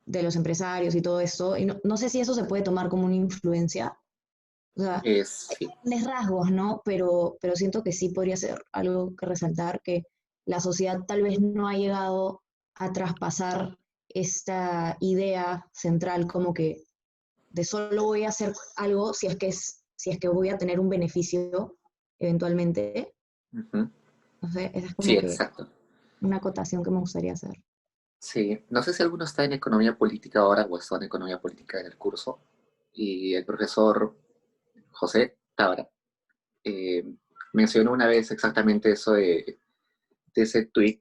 de los empresarios y todo esto. Y no sé si eso se puede tomar como una influencia. O sea, Sí. hay rasgos, ¿no? Pero siento que sí podría ser algo que resaltar, que la sociedad tal vez no ha llegado a traspasar esta idea central como que de solo voy a hacer algo si es que voy a tener un beneficio eventualmente. No sé, esa es Sí, como que exacto. una acotación que me gustaría hacer. Sí, no sé si alguno está en economía política ahora o está en economía política en el curso. Y el profesor José Tabra mencionó una vez exactamente eso de ese tweet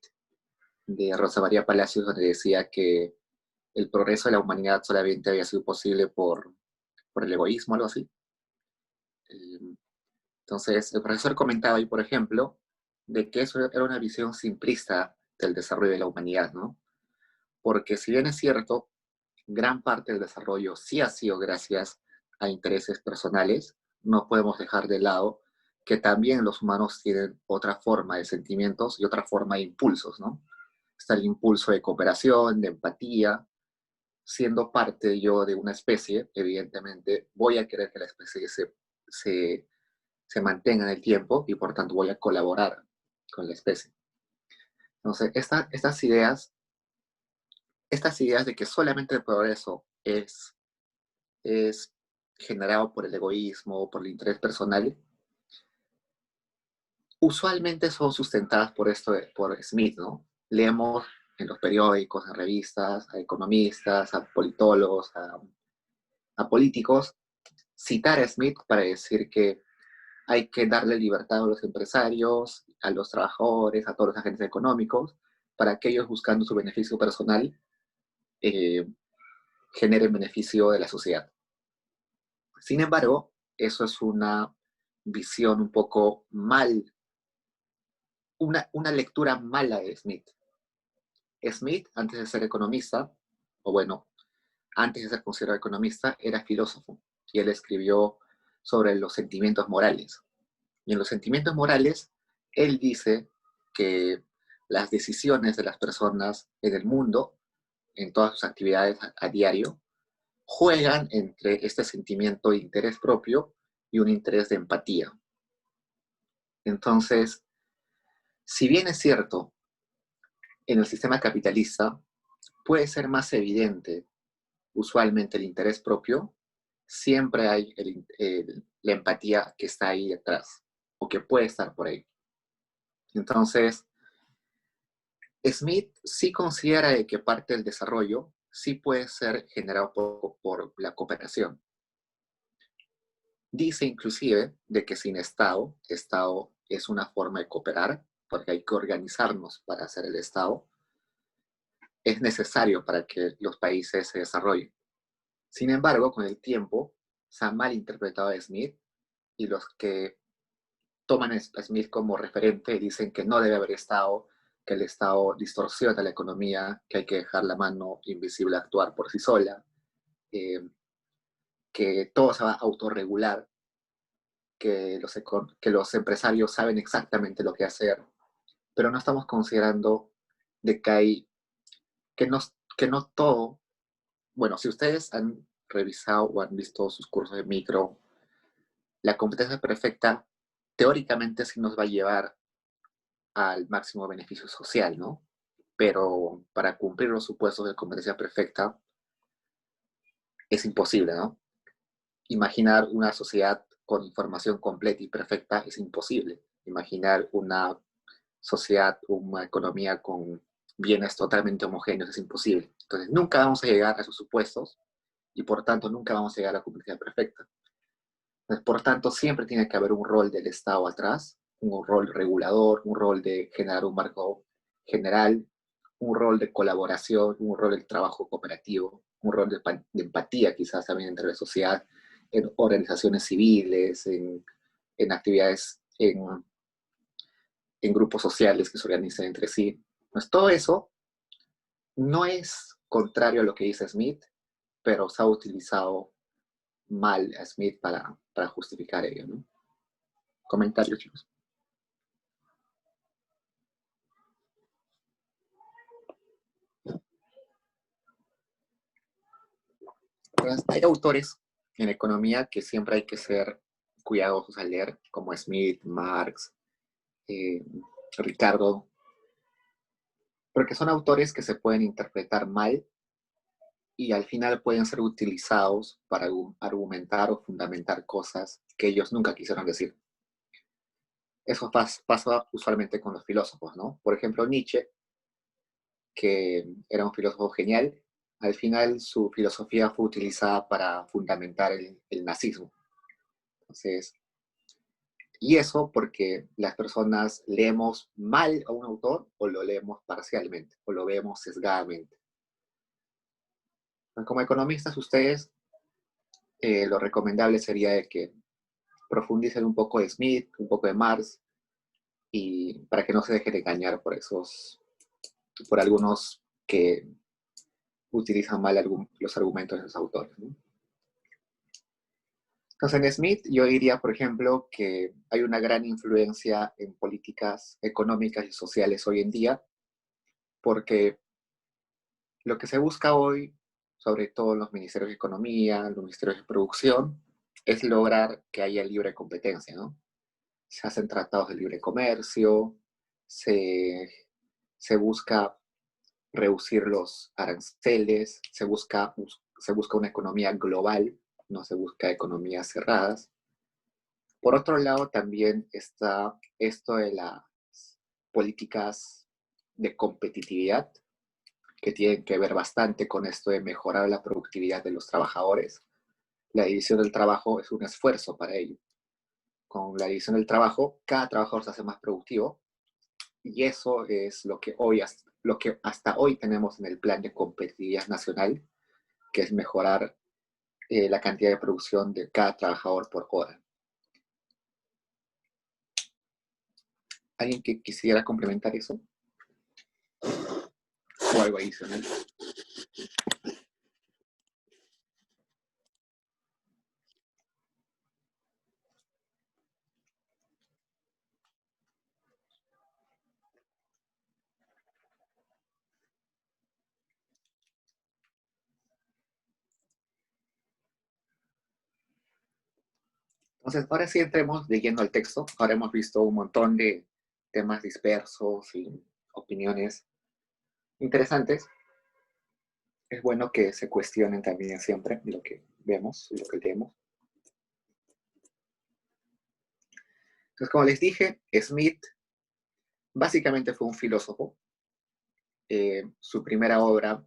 de Rosa María Palacios donde decía que el progreso de la humanidad solamente había sido posible por el egoísmo, algo así. Entonces, el profesor comentaba ahí, por ejemplo, de que eso era una visión simplista del desarrollo de la humanidad, ¿no? Porque si bien es cierto, gran parte del desarrollo sí ha sido gracias a intereses personales, no podemos dejar de lado que también los humanos tienen otra forma de sentimientos y otra forma de impulsos, ¿no? Está el impulso de cooperación, de empatía. Siendo parte yo de una especie, evidentemente voy a querer que la especie se mantenga en el tiempo y por tanto voy a colaborar con la especie. Entonces, estas ideas de que solamente el progreso es generado por el egoísmo o por el interés personal, usualmente son sustentadas por Smith, ¿no? Leemos en los periódicos, en revistas, a economistas, a politólogos, a políticos, citar a Smith para decir que hay que darle libertad a los empresarios, a los trabajadores, a todos los agentes económicos, para que ellos buscando su beneficio personal generen beneficio de la sociedad. Sin embargo, eso es una visión un poco una lectura mala de Smith. Smith, antes de ser economista, o bueno, antes de ser considerado economista, era filósofo, y él escribió sobre los sentimientos morales. Y en los sentimientos morales, él dice que las decisiones de las personas en el mundo, en todas sus actividades a diario, juegan entre este sentimiento de interés propio y un interés de empatía. Entonces, si bien es cierto, en el sistema capitalista puede ser más evidente usualmente el interés propio, siempre hay la empatía que está ahí detrás o que puede estar por ahí. Entonces, Smith sí considera que parte del desarrollo sí puede ser generado por la cooperación. Dice inclusive de que sin Estado es una forma de cooperar, porque hay que organizarnos para hacer el Estado, es necesario para que los países se desarrollen. Sin embargo, con el tiempo, se ha malinterpretado a Smith y los que toman a Smith como referente dicen que no debe haber Estado, que el Estado distorsiona la economía, que hay que dejar la mano invisible actuar por sí sola, que todo se va a autorregular, que los empresarios saben exactamente lo que hacer, pero no estamos considerando de que no todo, bueno, si ustedes han revisado o han visto sus cursos de micro, la competencia perfecta teóricamente sí nos va a llevar al máximo beneficio social, ¿no? Pero para cumplir los supuestos de competencia perfecta es imposible, ¿no? Imaginar una sociedad con información completa y perfecta es imposible. Imaginar una sociedad, una economía con bienes totalmente homogéneos es imposible. Entonces nunca vamos a llegar a esos supuestos y por tanto nunca vamos a llegar a la competencia perfecta. Entonces, por tanto, siempre tiene que haber un rol del Estado atrás, un rol regulador, un rol de generar un marco general, un rol de colaboración, un rol de trabajo cooperativo, un rol de empatía quizás también entre la sociedad, en organizaciones civiles, en actividades, en grupos sociales que se organizan entre sí. Pues todo eso no es contrario a lo que dice Smith, pero se ha utilizado mal a Smith para justificar ello, ¿no? Comentarios, chicos. Entonces, hay autores en economía que siempre hay que ser cuidadosos al leer, como Smith, Marx, Ricardo, porque son autores que se pueden interpretar mal y al final pueden ser utilizados para argumentar o fundamentar cosas que ellos nunca quisieron decir. Eso pasa usualmente con los filósofos, ¿no? Por ejemplo, Nietzsche, que era un filósofo genial, al final su filosofía fue utilizada para fundamentar el nazismo. Entonces, y eso porque las personas leemos mal a un autor o lo leemos parcialmente o lo vemos sesgadamente. Como economistas, ustedes, lo recomendable sería de que profundicen un poco de Smith, un poco de Marx, y para que no se dejen engañar por algunos que utilizan mal los argumentos de esos autores, ¿no? Entonces, en Smith yo diría, por ejemplo, que hay una gran influencia en políticas económicas y sociales hoy en día, porque lo que se busca hoy, sobre todo en los ministerios de Economía, los ministerios de Producción, es lograr que haya libre competencia, ¿no? Se hacen tratados de libre comercio, se busca reducir los aranceles, se busca una economía global, no se busca economías cerradas. Por otro lado, también está esto de las políticas de competitividad, que tienen que ver bastante con esto de mejorar la productividad de los trabajadores. La división del trabajo es un esfuerzo para ello. Con la división del trabajo, cada trabajador se hace más productivo y eso es lo que hasta hoy tenemos en el plan de competitividad nacional, que es mejorar la cantidad de producción de cada trabajador por hora. ¿Alguien que quisiera complementar eso? O algo adicional. Entonces, ahora sí entremos de lleno al texto. Ahora hemos visto un montón de temas dispersos y opiniones interesantes. Es bueno que se cuestionen también siempre lo que vemos y lo que leemos. Entonces, como les dije, Smith básicamente fue un filósofo. Su primera obra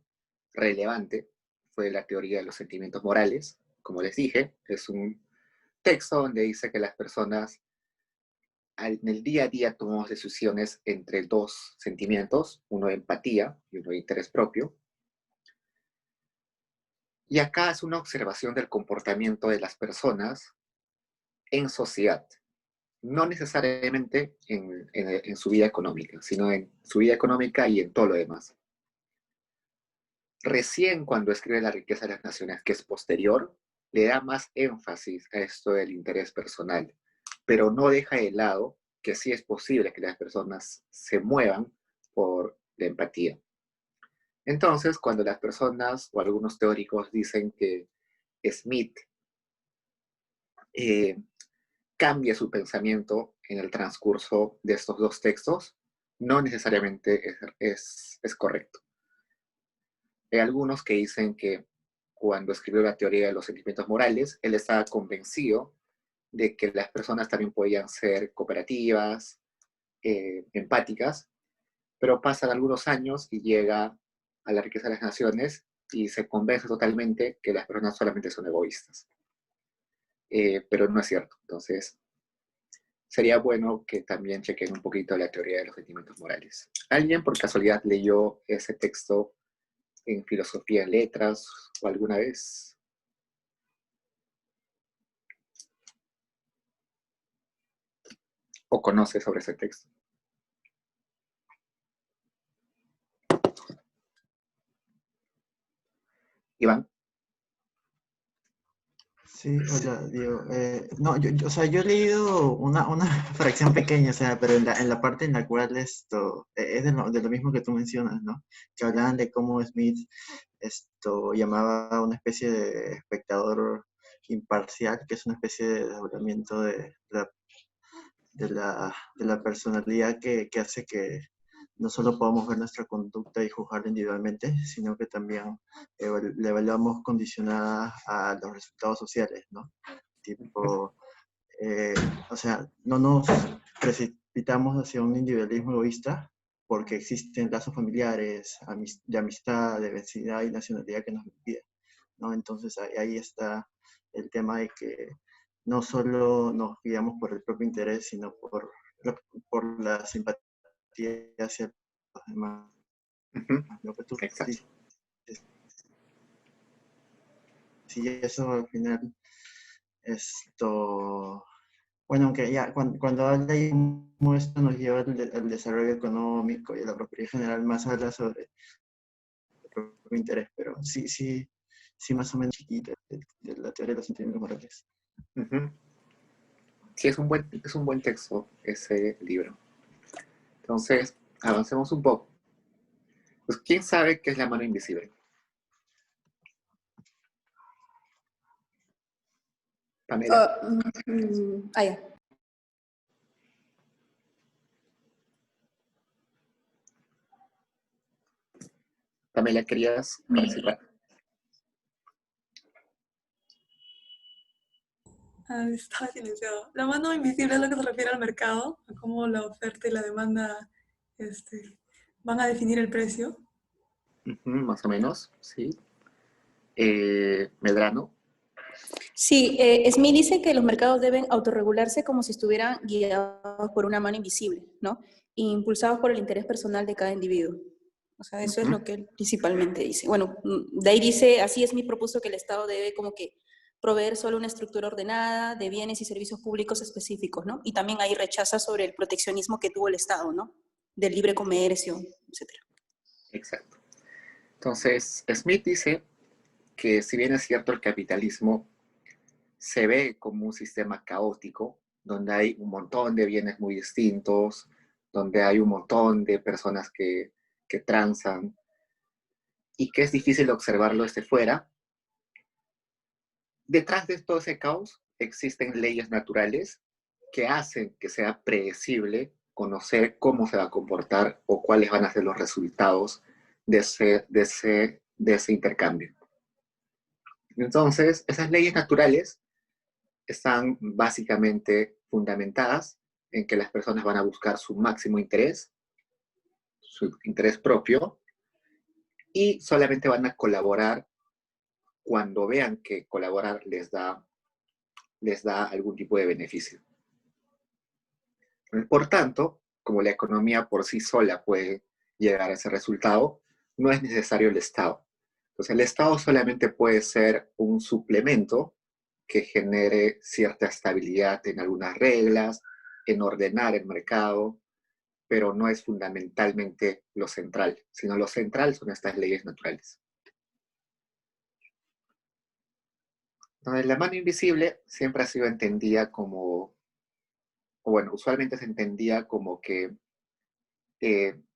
relevante fue la teoría de los sentimientos morales. Como les dije, es un texto donde dice que las personas en el día a día tomamos decisiones entre dos sentimientos, uno de empatía y uno de interés propio. Y acá es una observación del comportamiento de las personas en sociedad, no necesariamente en su vida económica, sino en su vida económica y en todo lo demás. Recién cuando escribe La riqueza de las naciones, que es posterior, le da más énfasis a esto del interés personal, pero no deja de lado que sí es posible que las personas se muevan por la empatía. Entonces, cuando las personas o algunos teóricos dicen que Smith cambia su pensamiento en el transcurso de estos dos textos, no necesariamente es correcto. Hay algunos que dicen que cuando escribió la teoría de los sentimientos morales, él estaba convencido de que las personas también podían ser cooperativas, empáticas, pero pasan algunos años y llega a La riqueza de las naciones y se convence totalmente que las personas solamente son egoístas. Pero no es cierto. Entonces, sería bueno que también chequen un poquito la teoría de los sentimientos morales. ¿Alguien por casualidad leyó ese texto en filosofía en letras o alguna vez? ¿O conoce sobre ese texto? Iván. Sí, hola, Diego. No, o sea, yo he leído una fracción pequeña, o sea, pero en la parte en la cual esto es de lo mismo que tú mencionas, ¿no? Que hablaban de cómo Smith llamaba a una especie de espectador imparcial, que es una especie de desdoblamiento de la personalidad que hace que no solo podamos ver nuestra conducta y juzgarla individualmente, sino que también la evaluamos condicionada a los resultados sociales, ¿no? Tipo, o sea, no nos precipitamos hacia un individualismo egoísta porque existen lazos familiares, de amistad, de vecindad y nacionalidad que nos impiden, ¿no? Entonces ahí está el tema de que no solo nos guiamos por el propio interés, sino por la simpatía hacia los demás. Lo que tú dices. Sí, eso al final, bueno, aunque ya cuando habla de cómo esto nos lleva al desarrollo económico y a la propiedad general, más habla sobre el propio interés, pero sí, más o menos chiquita de la teoría de los sentimientos morales. Sí, es un buen texto ese libro. Entonces, avancemos un poco. Pues, ¿quién sabe qué es la mano invisible? Pamela. Ya. Pamela, ¿querías participar? Estaba silenciado. La mano invisible es lo que se refiere al mercado, a cómo la oferta y la demanda van a definir el precio. Más o menos, sí. Medrano. Sí, Smith dice que los mercados deben autorregularse como si estuvieran guiados por una mano invisible, ¿no? E impulsados por el interés personal de cada individuo. O sea, eso es lo que él principalmente dice. Bueno, de ahí dice, así Smith propuso que el Estado debe como que proveer solo una estructura ordenada de bienes y servicios públicos específicos, ¿no? Y también ahí rechaza sobre el proteccionismo que tuvo el Estado, ¿no? Del libre comercio, etc. Exacto. Entonces, Smith dice que si bien es cierto el capitalismo se ve como un sistema caótico, donde hay un montón de bienes muy distintos, donde hay un montón de personas que transan, y que es difícil observarlo desde fuera, detrás de todo ese caos existen leyes naturales que hacen que sea predecible conocer cómo se va a comportar o cuáles van a ser los resultados de ese intercambio. Entonces, esas leyes naturales están básicamente fundamentadas en que las personas van a buscar su máximo interés, su interés propio, y solamente van a colaborar cuando vean que colaborar les da algún tipo de beneficio. Por tanto, como la economía por sí sola puede llegar a ese resultado, no es necesario el Estado. Entonces, el Estado solamente puede ser un suplemento que genere cierta estabilidad en algunas reglas, en ordenar el mercado, pero no es fundamentalmente lo central, sino lo central son estas leyes naturales. Entonces, la mano invisible siempre ha sido entendida como, o bueno, usualmente se entendía como que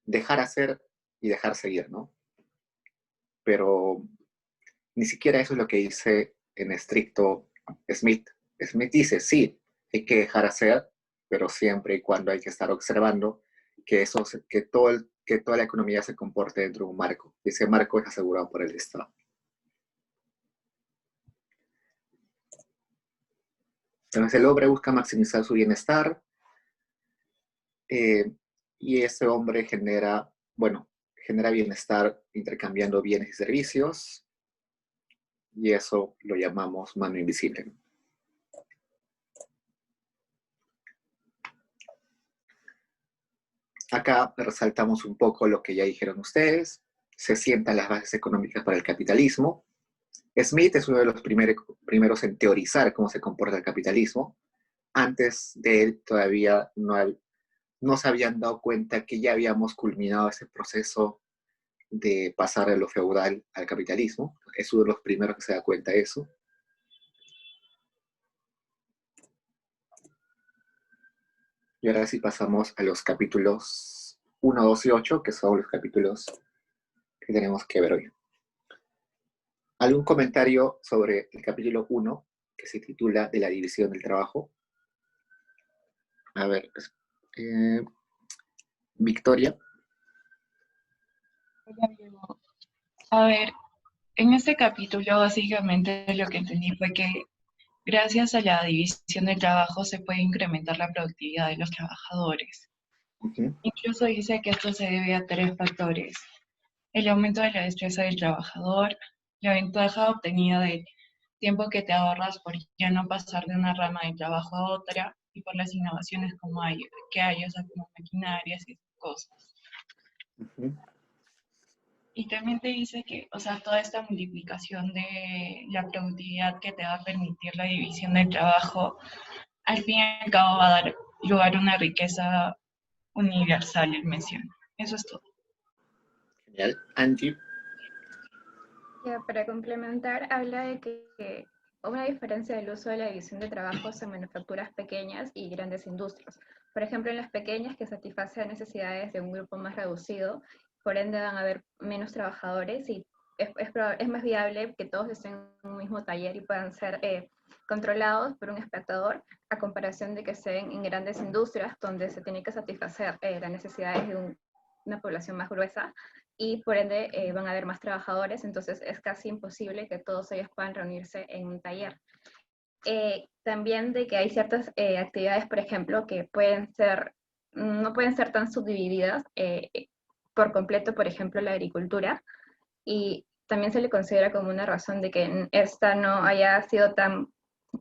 dejar hacer y dejar seguir, ¿no? Pero ni siquiera eso es lo que dice en estricto Smith. Smith dice, sí, hay que dejar hacer, pero siempre y cuando hay que estar observando que, que toda la economía se comporte dentro de un marco. Y ese marco es asegurado por el Estado. Entonces el hombre busca maximizar su bienestar y ese hombre genera bienestar intercambiando bienes y servicios, y eso lo llamamos mano invisible. Acá resaltamos un poco lo que ya dijeron ustedes. Se sientan las bases económicas para el capitalismo. Smith es uno de los primeros en teorizar cómo se comporta el capitalismo. Antes de él todavía no se habían dado cuenta que ya habíamos culminado ese proceso de pasar de lo feudal al capitalismo. Es uno de los primeros que se da cuenta de eso. Y ahora sí pasamos a los capítulos 1, 2 y 8, que son los capítulos que tenemos que ver hoy. ¿Algún comentario sobre el capítulo 1, que se titula De la división del trabajo? A ver, Victoria. A ver, en este capítulo básicamente lo que entendí fue que gracias a la división del trabajo se puede incrementar la productividad de los trabajadores. Incluso dice que esto se debe a 3 factores: el aumento de la destreza del trabajador, la ventaja obtenida del tiempo que te ahorras por ya no pasar de una rama de trabajo a otra, y por las innovaciones que hay, o sea, como maquinarias y cosas. Y también te dice que, o sea, toda esta multiplicación de la productividad que te va a permitir la división del trabajo, al fin y al cabo va a dar lugar a una riqueza universal, él menciona. Eso es todo. Genial. Angie. Ya, para complementar, habla de que una diferencia del uso de la división de trabajos en manufacturas pequeñas y grandes industrias. Por ejemplo, en las pequeñas, que satisfacen necesidades de un grupo más reducido, por ende van a haber menos trabajadores y es más viable que todos estén en un mismo taller y puedan ser controlados por un espectador, a comparación de que estén en grandes industrias donde se tiene que satisfacer las necesidades de una población más gruesa, y por ende van a haber más trabajadores, entonces es casi imposible que todos ellos puedan reunirse en un taller. También de que hay ciertas actividades, por ejemplo, que no pueden ser tan subdivididas por completo, por ejemplo, la agricultura, y también se le considera como una razón de que esta no haya sido tan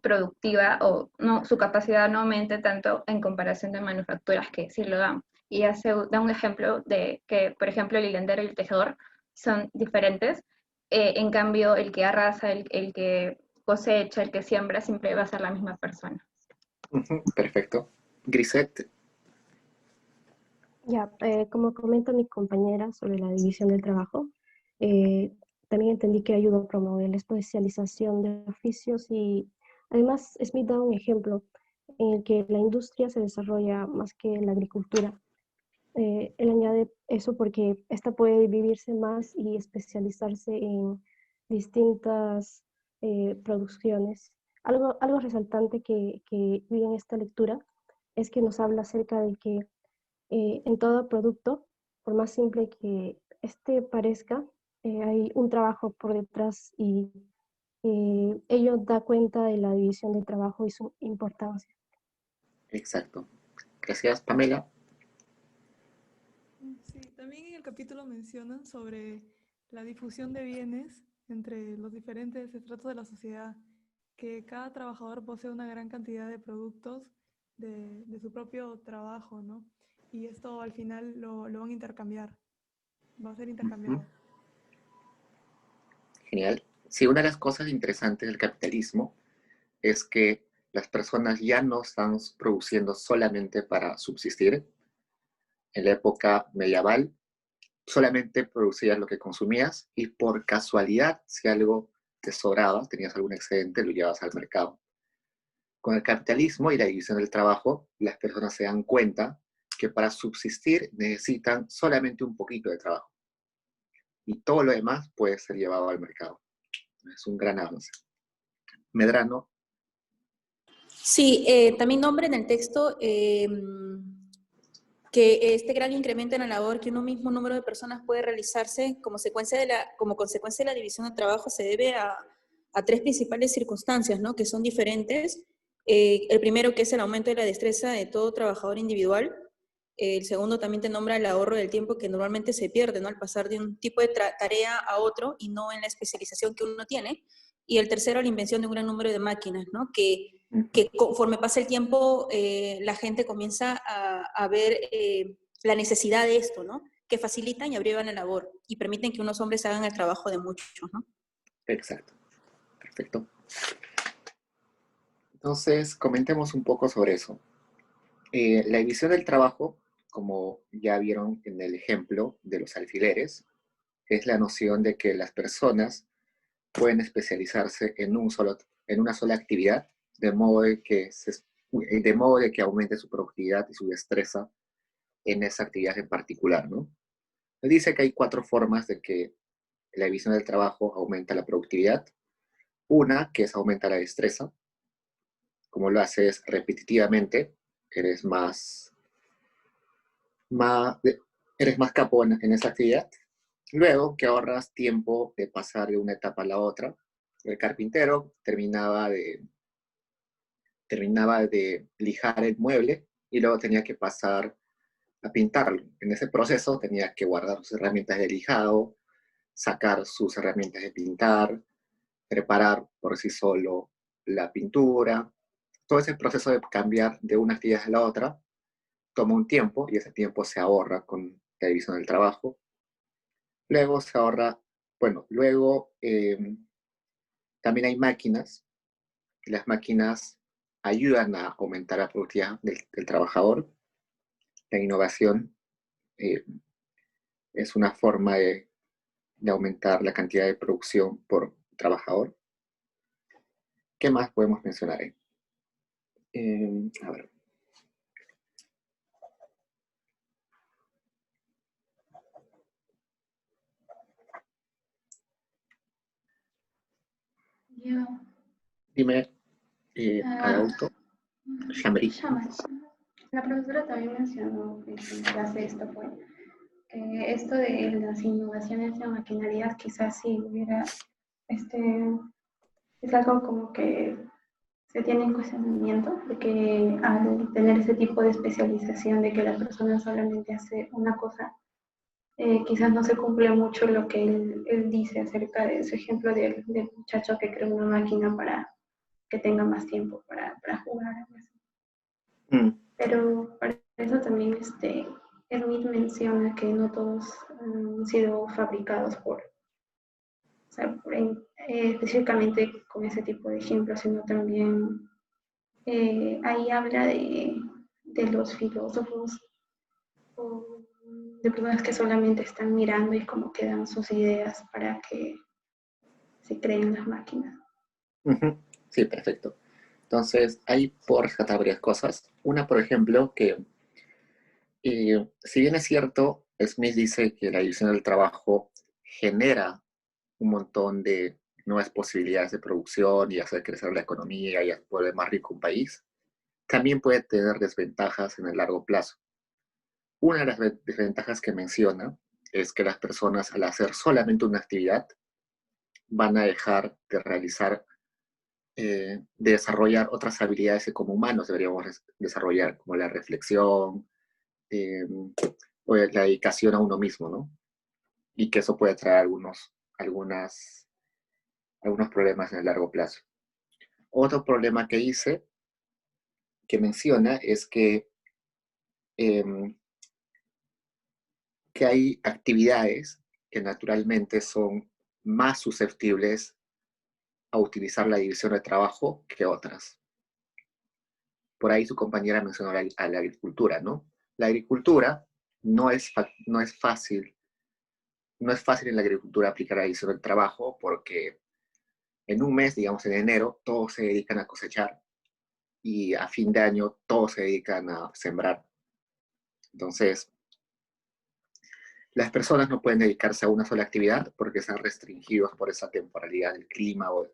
productiva o no, su capacidad no aumente tanto en comparación de manufacturas que sí lo dan. Y da un ejemplo de que, por ejemplo, el hilendero y el tejedor son diferentes, en cambio el que arrasa, el que cosecha, el que siembra, siempre va a ser la misma persona. Perfecto. Grisette. Ya, como comenta mi compañera sobre la división del trabajo, también entendí que ayuda a promover la especialización de oficios y además Smith da un ejemplo en el que la industria se desarrolla más que la agricultura. Él añade eso porque esta puede dividirse más y especializarse en distintas producciones. Algo resaltante que vi en esta lectura es que nos habla acerca de que en todo producto, por más simple que este parezca, hay un trabajo por detrás y ello da cuenta de la división del trabajo y su importancia. Exacto. Gracias, Pamela. Sí, también en el capítulo mencionan sobre la difusión de bienes entre los diferentes estratos de la sociedad, que cada trabajador posee una gran cantidad de productos de su propio trabajo, ¿no? Y esto al final lo van a intercambiar, va a ser intercambiado. Genial. Sí, una de las cosas interesantes del capitalismo es que las personas ya no están produciendo solamente para subsistir. En la época medieval solamente producías lo que consumías y por casualidad, si algo te sobraba, tenías algún excedente, lo llevabas al mercado. Con el capitalismo y la división del trabajo, las personas se dan cuenta que para subsistir necesitan solamente un poquito de trabajo. Y todo lo demás puede ser llevado al mercado. Es un gran avance. Medrano. Sí, también nombra en el texto que este gran incremento en la labor que un mismo número de personas puede realizarse como consecuencia de la división del trabajo se debe a tres principales circunstancias, ¿no? Que son diferentes. El primero, que es el aumento de la destreza de todo trabajador individual. El segundo también te nombra el ahorro del tiempo que normalmente se pierde, ¿no? Al pasar de un tipo de tarea a otro y no en la especialización que uno tiene. Y el tercero, la invención de un gran número de máquinas, ¿no? Que conforme pasa el tiempo, la gente comienza a ver la necesidad de esto, ¿no? Que facilitan y abrevan la labor y permiten que unos hombres hagan el trabajo de muchos, ¿no? Exacto. Perfecto. Entonces, comentemos un poco sobre eso. La división del trabajo, como ya vieron en el ejemplo de los alfileres, es la noción de que las personas pueden especializarse en una sola actividad, de modo de que aumente su productividad y su destreza en esa actividad en particular, ¿no? Dice que hay 4 formas de que la división del trabajo aumenta la productividad. Una, que es aumenta la destreza. Como lo haces repetitivamente, eres más eres más capo en esa actividad. Luego, que ahorras tiempo de pasar de una etapa a la otra. El carpintero terminaba de lijar el mueble y luego tenía que pasar a pintarlo. En ese proceso tenía que guardar sus herramientas de lijado, sacar sus herramientas de pintar, preparar por sí solo la pintura. Todo ese proceso de cambiar de una actividad a la otra toma un tiempo y ese tiempo se ahorra con la división del trabajo. Luego se ahorra, luego también hay máquinas, y las máquinas ayudan a aumentar la productividad del trabajador. La innovación es una forma de aumentar la cantidad de producción por trabajador. ¿Qué más podemos mencionar ahí? A ver. Yo. Dime, Adauto, Chamberí. La profesora también mencionó en clase esto fue esto de las innovaciones en maquinarias quizás si hubiera es algo como que se tiene en cuestionamiento de que al tener ese tipo de especialización de que la persona solamente hace una cosa quizás no se cumple mucho lo que él dice acerca de su ejemplo del muchacho que creó una máquina para que tenga más tiempo para jugar. Pero para eso también Smith menciona que no todos han sido fabricados específicamente con ese tipo de ejemplos, sino también ahí habla de los filósofos o de personas que solamente están mirando y como que dan sus ideas para que se creen las máquinas. Sí, perfecto. Entonces, hay por rescatar varias cosas. Una, por ejemplo, que si bien es cierto, Smith dice que la división del trabajo genera un montón de nuevas posibilidades de producción y hacer crecer la economía y hacer más rico un país, también puede tener desventajas en el largo plazo. Una de las desventajas que menciona es que las personas, al hacer solamente una actividad, van a dejar de realizar, de desarrollar otras habilidades que como humanos deberíamos desarrollar, como la reflexión, o la dedicación a uno mismo, ¿no? Y que eso puede traer algunos problemas en el largo plazo. Otro problema que hice menciona es que hay actividades que naturalmente son más susceptibles a utilizar la división de trabajo que otras. Por ahí su compañera mencionó a la agricultura, ¿no? La agricultura no es fácil en la agricultura aplicar la división del trabajo porque en un mes, digamos en enero, todos se dedican a cosechar y a fin de año todos se dedican a sembrar. Entonces, las personas no pueden dedicarse a una sola actividad porque están restringidos por esa temporalidad del clima o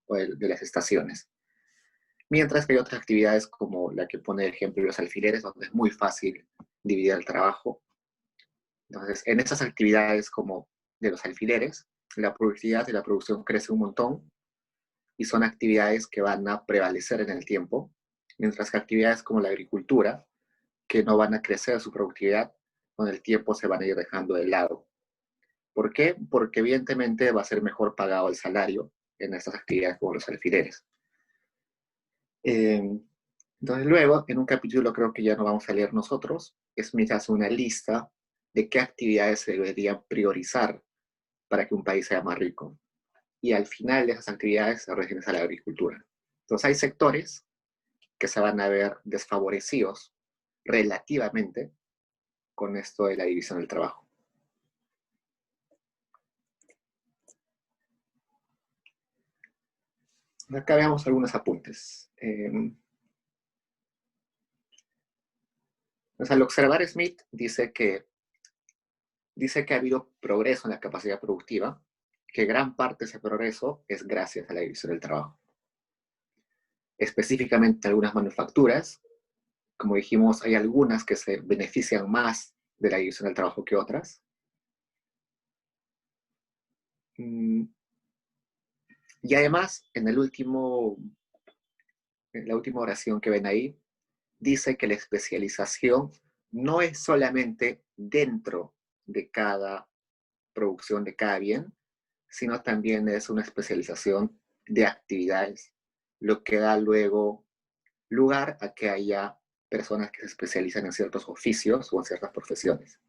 de las estaciones. Mientras que hay otras actividades como la que pone de ejemplo los alfileres, donde es muy fácil dividir el trabajo. Entonces, en esas actividades como de los alfileres, la productividad de la producción crece un montón y son actividades que van a prevalecer en el tiempo, mientras que actividades como la agricultura, que no van a crecer su productividad, con el tiempo se van a ir dejando de lado. ¿Por qué? Porque evidentemente va a ser mejor pagado el salario en estas actividades como los alfileres. Entonces luego, en un capítulo creo que ya no vamos a leer nosotros, Smith hace una lista de qué actividades se deberían priorizar para que un país sea más rico. Y al final de esas actividades se regresa a la agricultura. Entonces hay sectores que se van a ver desfavorecidos relativamente con esto de la división del trabajo. Acá veamos algunos apuntes. Al observar Smith dice que ha habido progreso en la capacidad productiva, que gran parte de ese progreso es gracias a la división del trabajo. Específicamente algunas manufacturas, como dijimos, hay algunas que se benefician más de la división del trabajo que otras. Y además, en la última oración que ven ahí, dice que la especialización no es solamente dentro de cada producción de cada bien, sino también es una especialización de actividades, lo que da luego lugar a que haya personas que se especializan en ciertos oficios o en ciertas profesiones.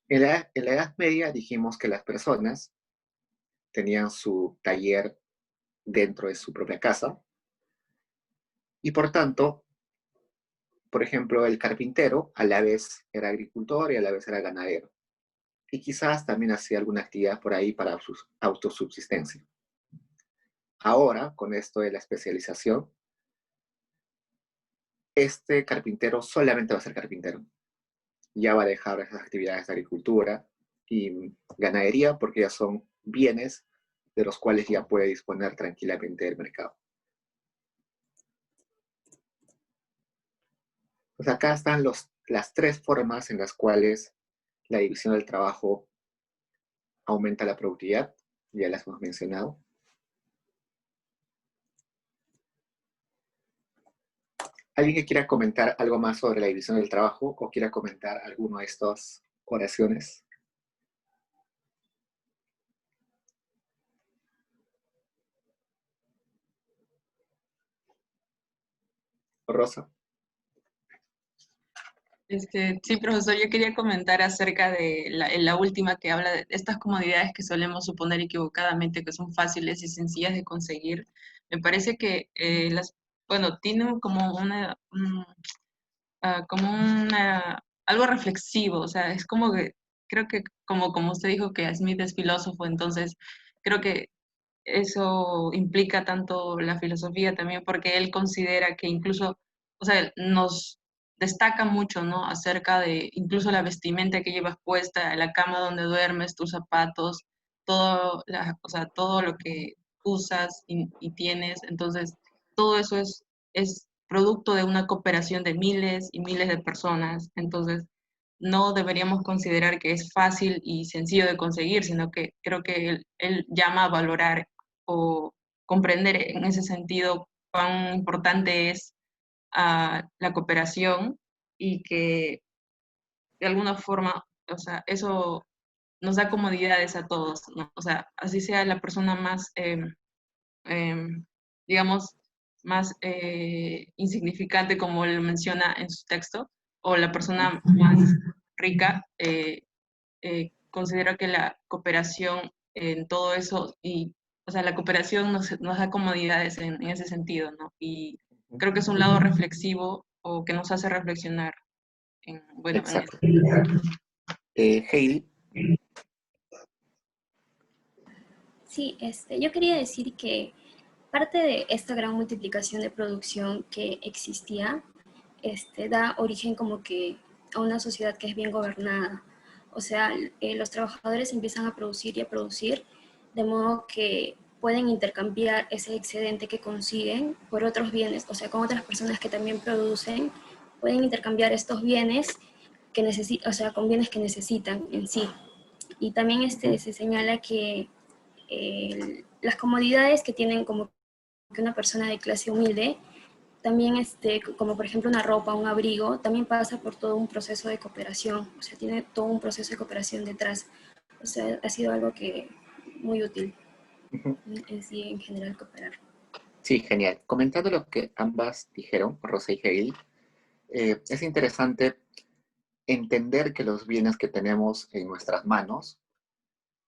En la Edad Media dijimos que las personas tenían su taller dentro de su propia casa y por tanto, por ejemplo, el carpintero a la vez era agricultor y a la vez era ganadero. Y quizás también hacía alguna actividad por ahí para su autosubsistencia. Ahora, con esto de la especialización, este carpintero solamente va a ser carpintero. Ya va a dejar esas actividades de agricultura y ganadería porque ya son bienes de los cuales ya puede disponer tranquilamente del mercado. Pues acá están las tres formas en las cuales la división del trabajo aumenta la productividad, ya las hemos mencionado. ¿Alguien que quiera comentar algo más sobre la división del trabajo o quiera comentar alguna de estas oraciones? Rosa. Sí, profesor, yo quería comentar acerca de la última que habla de estas comodidades que solemos suponer equivocadamente que son fáciles y sencillas de conseguir. Me parece que tienen como algo reflexivo, o sea, es como que, creo que como usted dijo que Smith es filósofo, entonces creo que eso implica tanto la filosofía también, porque él considera que incluso, o sea, nos destaca mucho, ¿no? Acerca de incluso la vestimenta que llevas puesta, la cama donde duermes, tus zapatos, o sea, todo lo que usas y tienes. Entonces, todo eso es producto de una cooperación de miles y miles de personas. Entonces, no deberíamos considerar que es fácil y sencillo de conseguir, sino que creo que él llama a valorar o comprender en ese sentido cuán importante es la cooperación y que de alguna forma, o sea, eso nos da comodidades a todos, ¿no? O sea, así sea la persona más, digamos, más insignificante, como él menciona en su texto, o la persona más rica, considera que la cooperación en todo eso, y, o sea, la cooperación nos da comodidades en ese sentido, ¿no? Y creo que es un lado reflexivo o que nos hace reflexionar en, bueno, en Exacto. eso. Heidi. Sí, yo quería decir que parte de esta gran multiplicación de producción que existía, da origen como que a una sociedad que es bien gobernada. O sea, los trabajadores empiezan a producir y a producir, de modo que pueden intercambiar ese excedente que consiguen por otros bienes, o sea, con otras personas que también producen, pueden intercambiar estos bienes que necesitan, o sea, con bienes que necesitan en sí. Y también se señala que las comodidades que tienen como que una persona de clase humilde, también como por ejemplo una ropa, un abrigo, también pasa por todo un proceso de cooperación, o sea, tiene todo un proceso de cooperación detrás. O sea, ha sido algo que muy útil en sí, en general, cooperar. Sí, genial. Comentando lo que ambas dijeron, Rosa y Heidi, es interesante entender que los bienes que tenemos en nuestras manos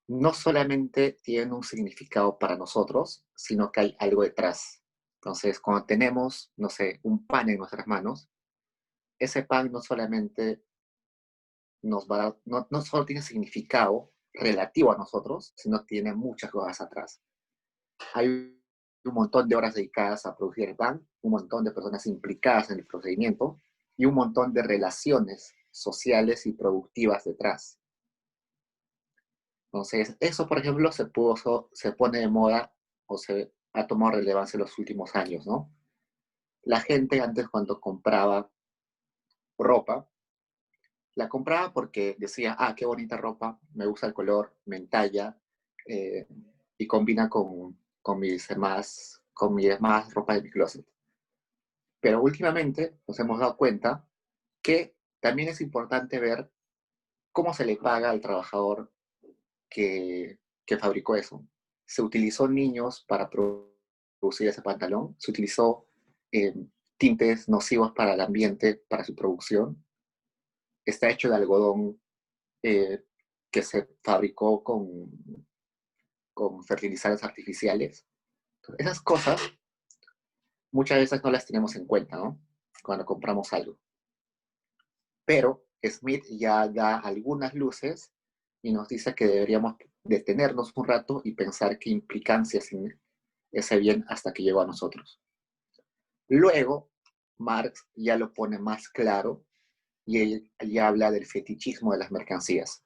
no solamente tienen un significado para nosotros, sino que hay algo detrás. Entonces, cuando tenemos, no sé, un pan en nuestras manos, ese pan no solamente no solo tiene significado relativo a nosotros, sino tiene muchas cosas atrás. Hay un montón de horas dedicadas a producir el pan, un montón de personas implicadas en el procedimiento y un montón de relaciones sociales y productivas detrás. Entonces, eso, por ejemplo, se pone de moda o se ha tomado relevancia en los últimos años, ¿no? La gente antes, cuando compraba ropa, la compraba porque decía, ah, qué bonita ropa, me gusta el color, me entalla y combina con mi demás ropa de mi closet. Pero últimamente nos hemos dado cuenta que también es importante ver cómo se le paga al trabajador que fabricó eso. Se utilizó niños para producir ese pantalón, se utilizó tintes nocivos para el ambiente, para su producción. Está hecho de algodón que se fabricó con fertilizantes artificiales. Entonces, esas cosas muchas veces no las tenemos en cuenta, ¿no? Cuando compramos algo. Pero Smith ya da algunas luces y nos dice que deberíamos detenernos un rato y pensar qué implicancias tiene ese bien hasta que llegó a nosotros. Luego, Marx ya lo pone más claro y él ya habla del fetichismo de las mercancías.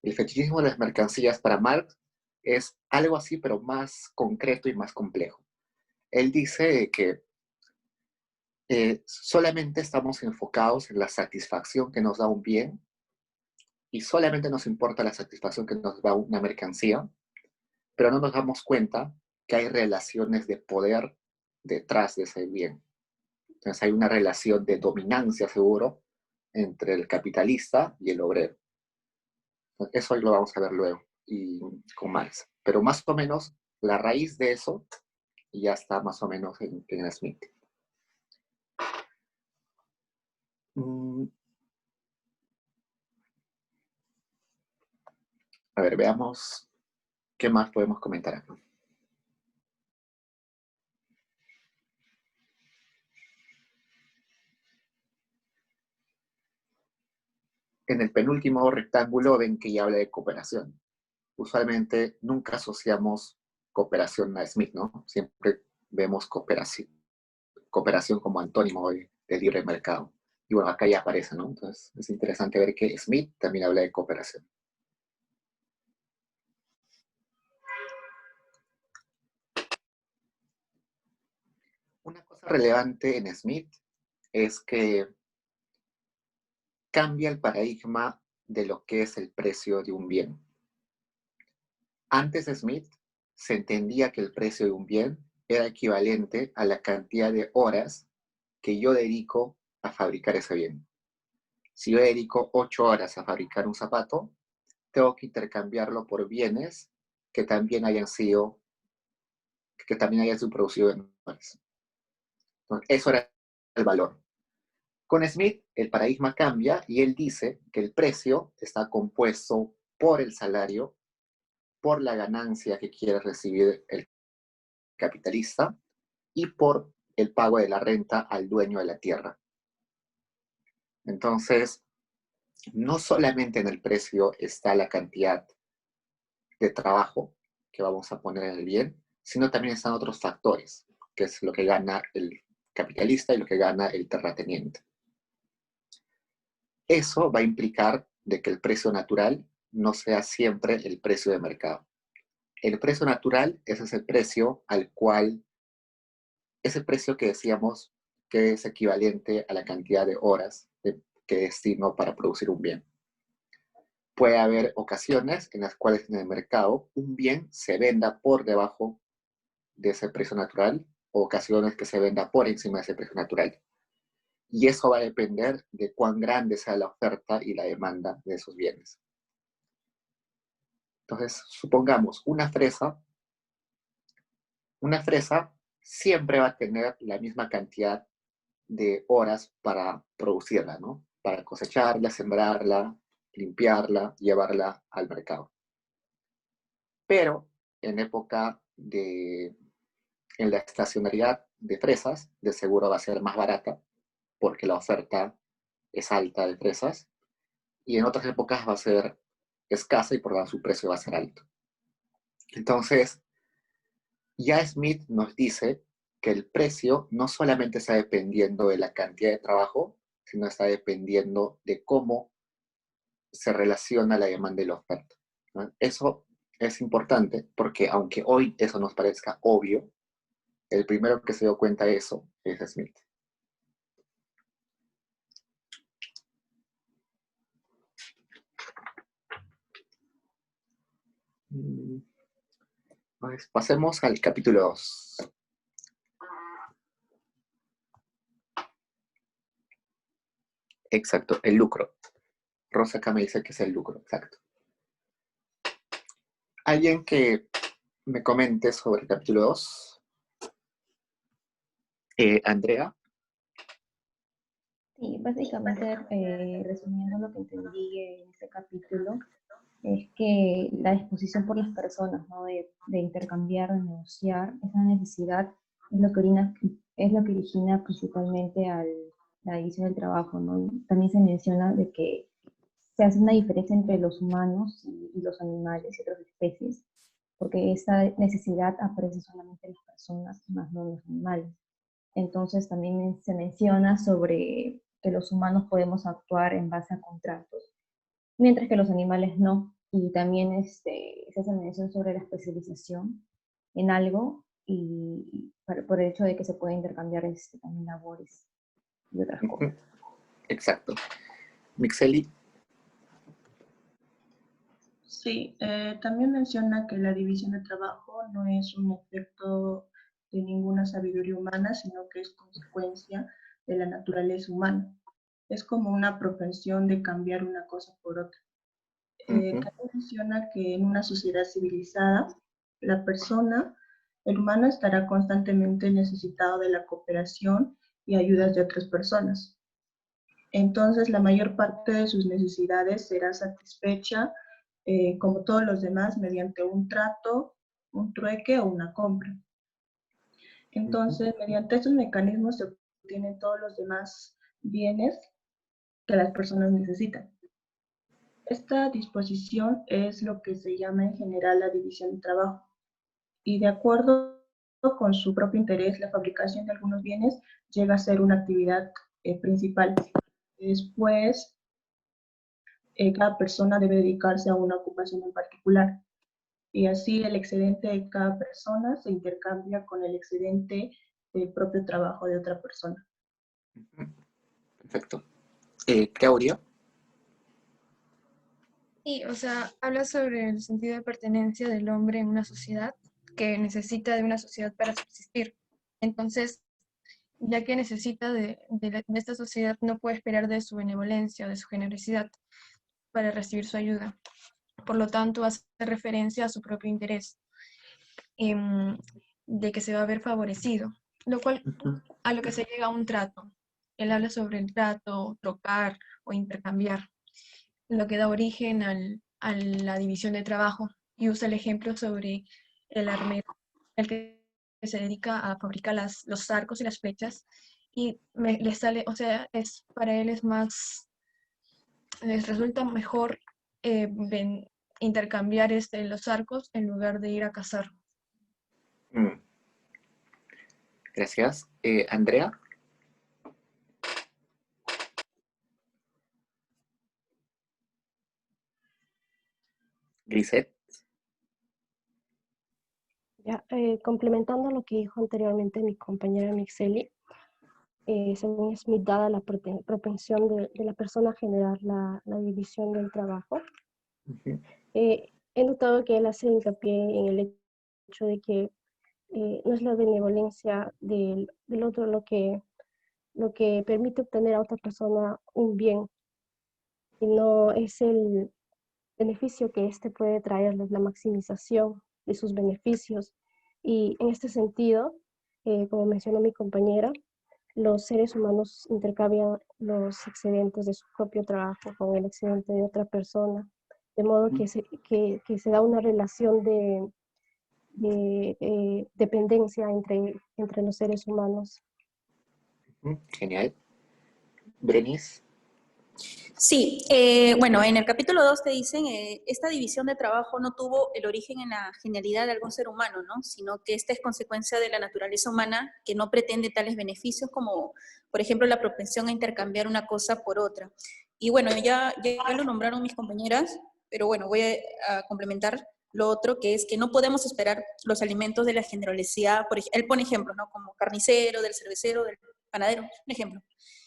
El fetichismo de las mercancías para Marx es algo así, pero más concreto y más complejo. Él dice que solamente estamos enfocados en la satisfacción que nos da un bien y solamente nos importa la satisfacción que nos da una mercancía, pero no nos damos cuenta que hay relaciones de poder detrás de ese bien. Entonces hay una relación de dominancia, seguro, entre el capitalista y el obrero. Eso lo vamos a ver luego y con Marx. Pero más o menos la raíz de eso ya está más o menos en Smith. A ver, veamos qué más podemos comentar acá. En el penúltimo rectángulo ven que ya habla de cooperación. Usualmente nunca asociamos cooperación a Smith, ¿no? Siempre vemos cooperación como antónimo de libre mercado. Y bueno, acá ya aparece, ¿no? Entonces es interesante ver que Smith también habla de cooperación. Una cosa relevante en Smith es que cambia el paradigma de lo que es el precio de un bien. Antes de Smith se entendía que el precio de un bien era equivalente a la cantidad de horas que yo dedico a fabricar ese bien. Si yo dedico 8 horas a fabricar un zapato, tengo que intercambiarlo por bienes que también hayan sido producidos en horas. Entonces, eso era el valor. Con Smith, el paradigma cambia y él dice que el precio está compuesto por el salario, por la ganancia que quiere recibir el capitalista y por el pago de la renta al dueño de la tierra. Entonces, no solamente en el precio está la cantidad de trabajo que vamos a poner en el bien, sino también están otros factores, que es lo que gana el capitalista y lo que gana el terrateniente. Eso va a implicar de que el precio natural no sea siempre el precio de mercado. El precio natural ese es el precio al cual, es el precio que decíamos que es equivalente a la cantidad de horas que destino para producir un bien. Puede haber ocasiones en las cuales en el mercado un bien se venda por debajo de ese precio natural, o ocasiones que se venda por encima de ese precio natural. Y eso va a depender de cuán grande sea la oferta y la demanda de esos bienes. Entonces, supongamos una fresa siempre va a tener la misma cantidad de horas para producirla, ¿no? Para cosecharla, sembrarla, limpiarla, llevarla al mercado. Pero en la estacionalidad de fresas, de seguro va a ser más barata, porque la oferta es alta de fresas, y en otras épocas va a ser escasa y por lo tanto su precio va a ser alto. Entonces, ya Smith nos dice que el precio no solamente está dependiendo de la cantidad de trabajo, sino está dependiendo de cómo se relaciona la demanda y la oferta, ¿no? Eso es importante porque aunque hoy eso nos parezca obvio, el primero que se dio cuenta de eso es Smith. Pues pasemos al capítulo 2. Exacto, el lucro. Rosa acá me dice que es el lucro, exacto. ¿Alguien que me comente sobre el capítulo 2? Andrea. Sí, básicamente, resumiendo lo que entendí en este capítulo, es que la disposición por las personas, ¿no? de intercambiar, de negociar, esa necesidad es lo que origina principalmente la división del trabajo, ¿no? Y también se menciona de que se hace una diferencia entre los humanos y los animales y otras especies, porque esa necesidad aparece solamente en las personas, más no en los animales. Entonces también se menciona sobre que los humanos podemos actuar en base a contratos, mientras que los animales no. Y también se hace mención sobre la especialización en algo y por el hecho de que se puede intercambiar también labores y otras cosas. Exacto. Mixeli. Sí, también menciona que la división de trabajo no es un efecto de ninguna sabiduría humana, sino que es consecuencia de la naturaleza humana. Es como una propensión de cambiar una cosa por otra. También menciona que en una sociedad civilizada, el humano estará constantemente necesitado de la cooperación y ayudas de otras personas. Entonces, la mayor parte de sus necesidades será satisfecha, como todos los demás, mediante un trato, un trueque o una compra. Entonces, mediante estos mecanismos se obtienen todos los demás bienes que las personas necesitan. Esta disposición es lo que se llama en general la división de trabajo. Y de acuerdo con su propio interés, la fabricación de algunos bienes llega a ser una actividad principal. Después, cada persona debe dedicarse a una ocupación en particular. Y así el excedente de cada persona se intercambia con el excedente del propio trabajo de otra persona. Perfecto. Claudia. Sí, o sea, habla sobre el sentido de pertenencia del hombre en una sociedad que necesita de una sociedad para subsistir. Entonces, ya que necesita de esta sociedad, no puede esperar de su benevolencia, de su generosidad para recibir su ayuda. Por lo tanto, hace referencia a su propio interés, de que se va a ver favorecido lo cual a lo que se llega a un trato. Él habla sobre el trato, trocar o intercambiar, lo que da origen a la división de trabajo, y usa el ejemplo sobre el armero, el que se dedica a fabricar los arcos y las flechas, y le sale, o sea, para él es más, les resulta mejor intercambiar los arcos en lugar de ir a cazar. Gracias. Andrea. Grisette. Ya, complementando lo que dijo anteriormente mi compañera Mixeli, según Smith, dada la propensión de la persona a generar la división del trabajo, he notado que él hace hincapié en el hecho de que no es la benevolencia del otro lo que permite obtener a otra persona un bien, sino es el beneficio que éste puede traerles, la maximización de sus beneficios. Y en este sentido, como mencionó mi compañera, los seres humanos intercambian los excedentes de su propio trabajo con el excedente de otra persona, de modo que se da una relación de dependencia entre los seres humanos. Genial. Berenice. Sí, bueno, en el capítulo 2 te dicen, esta división de trabajo no tuvo el origen en la genialidad de algún ser humano, ¿no? Sino que esta es consecuencia de la naturaleza humana que no pretende tales beneficios como, por ejemplo, la propensión a intercambiar una cosa por otra. Y bueno, ya lo nombraron mis compañeras, pero bueno, voy a complementar lo otro, que es que no podemos esperar los alimentos de la generosidad. Él pone ejemplos, ¿no? Como carnicero, del cervecero, del panadero, un ejemplo,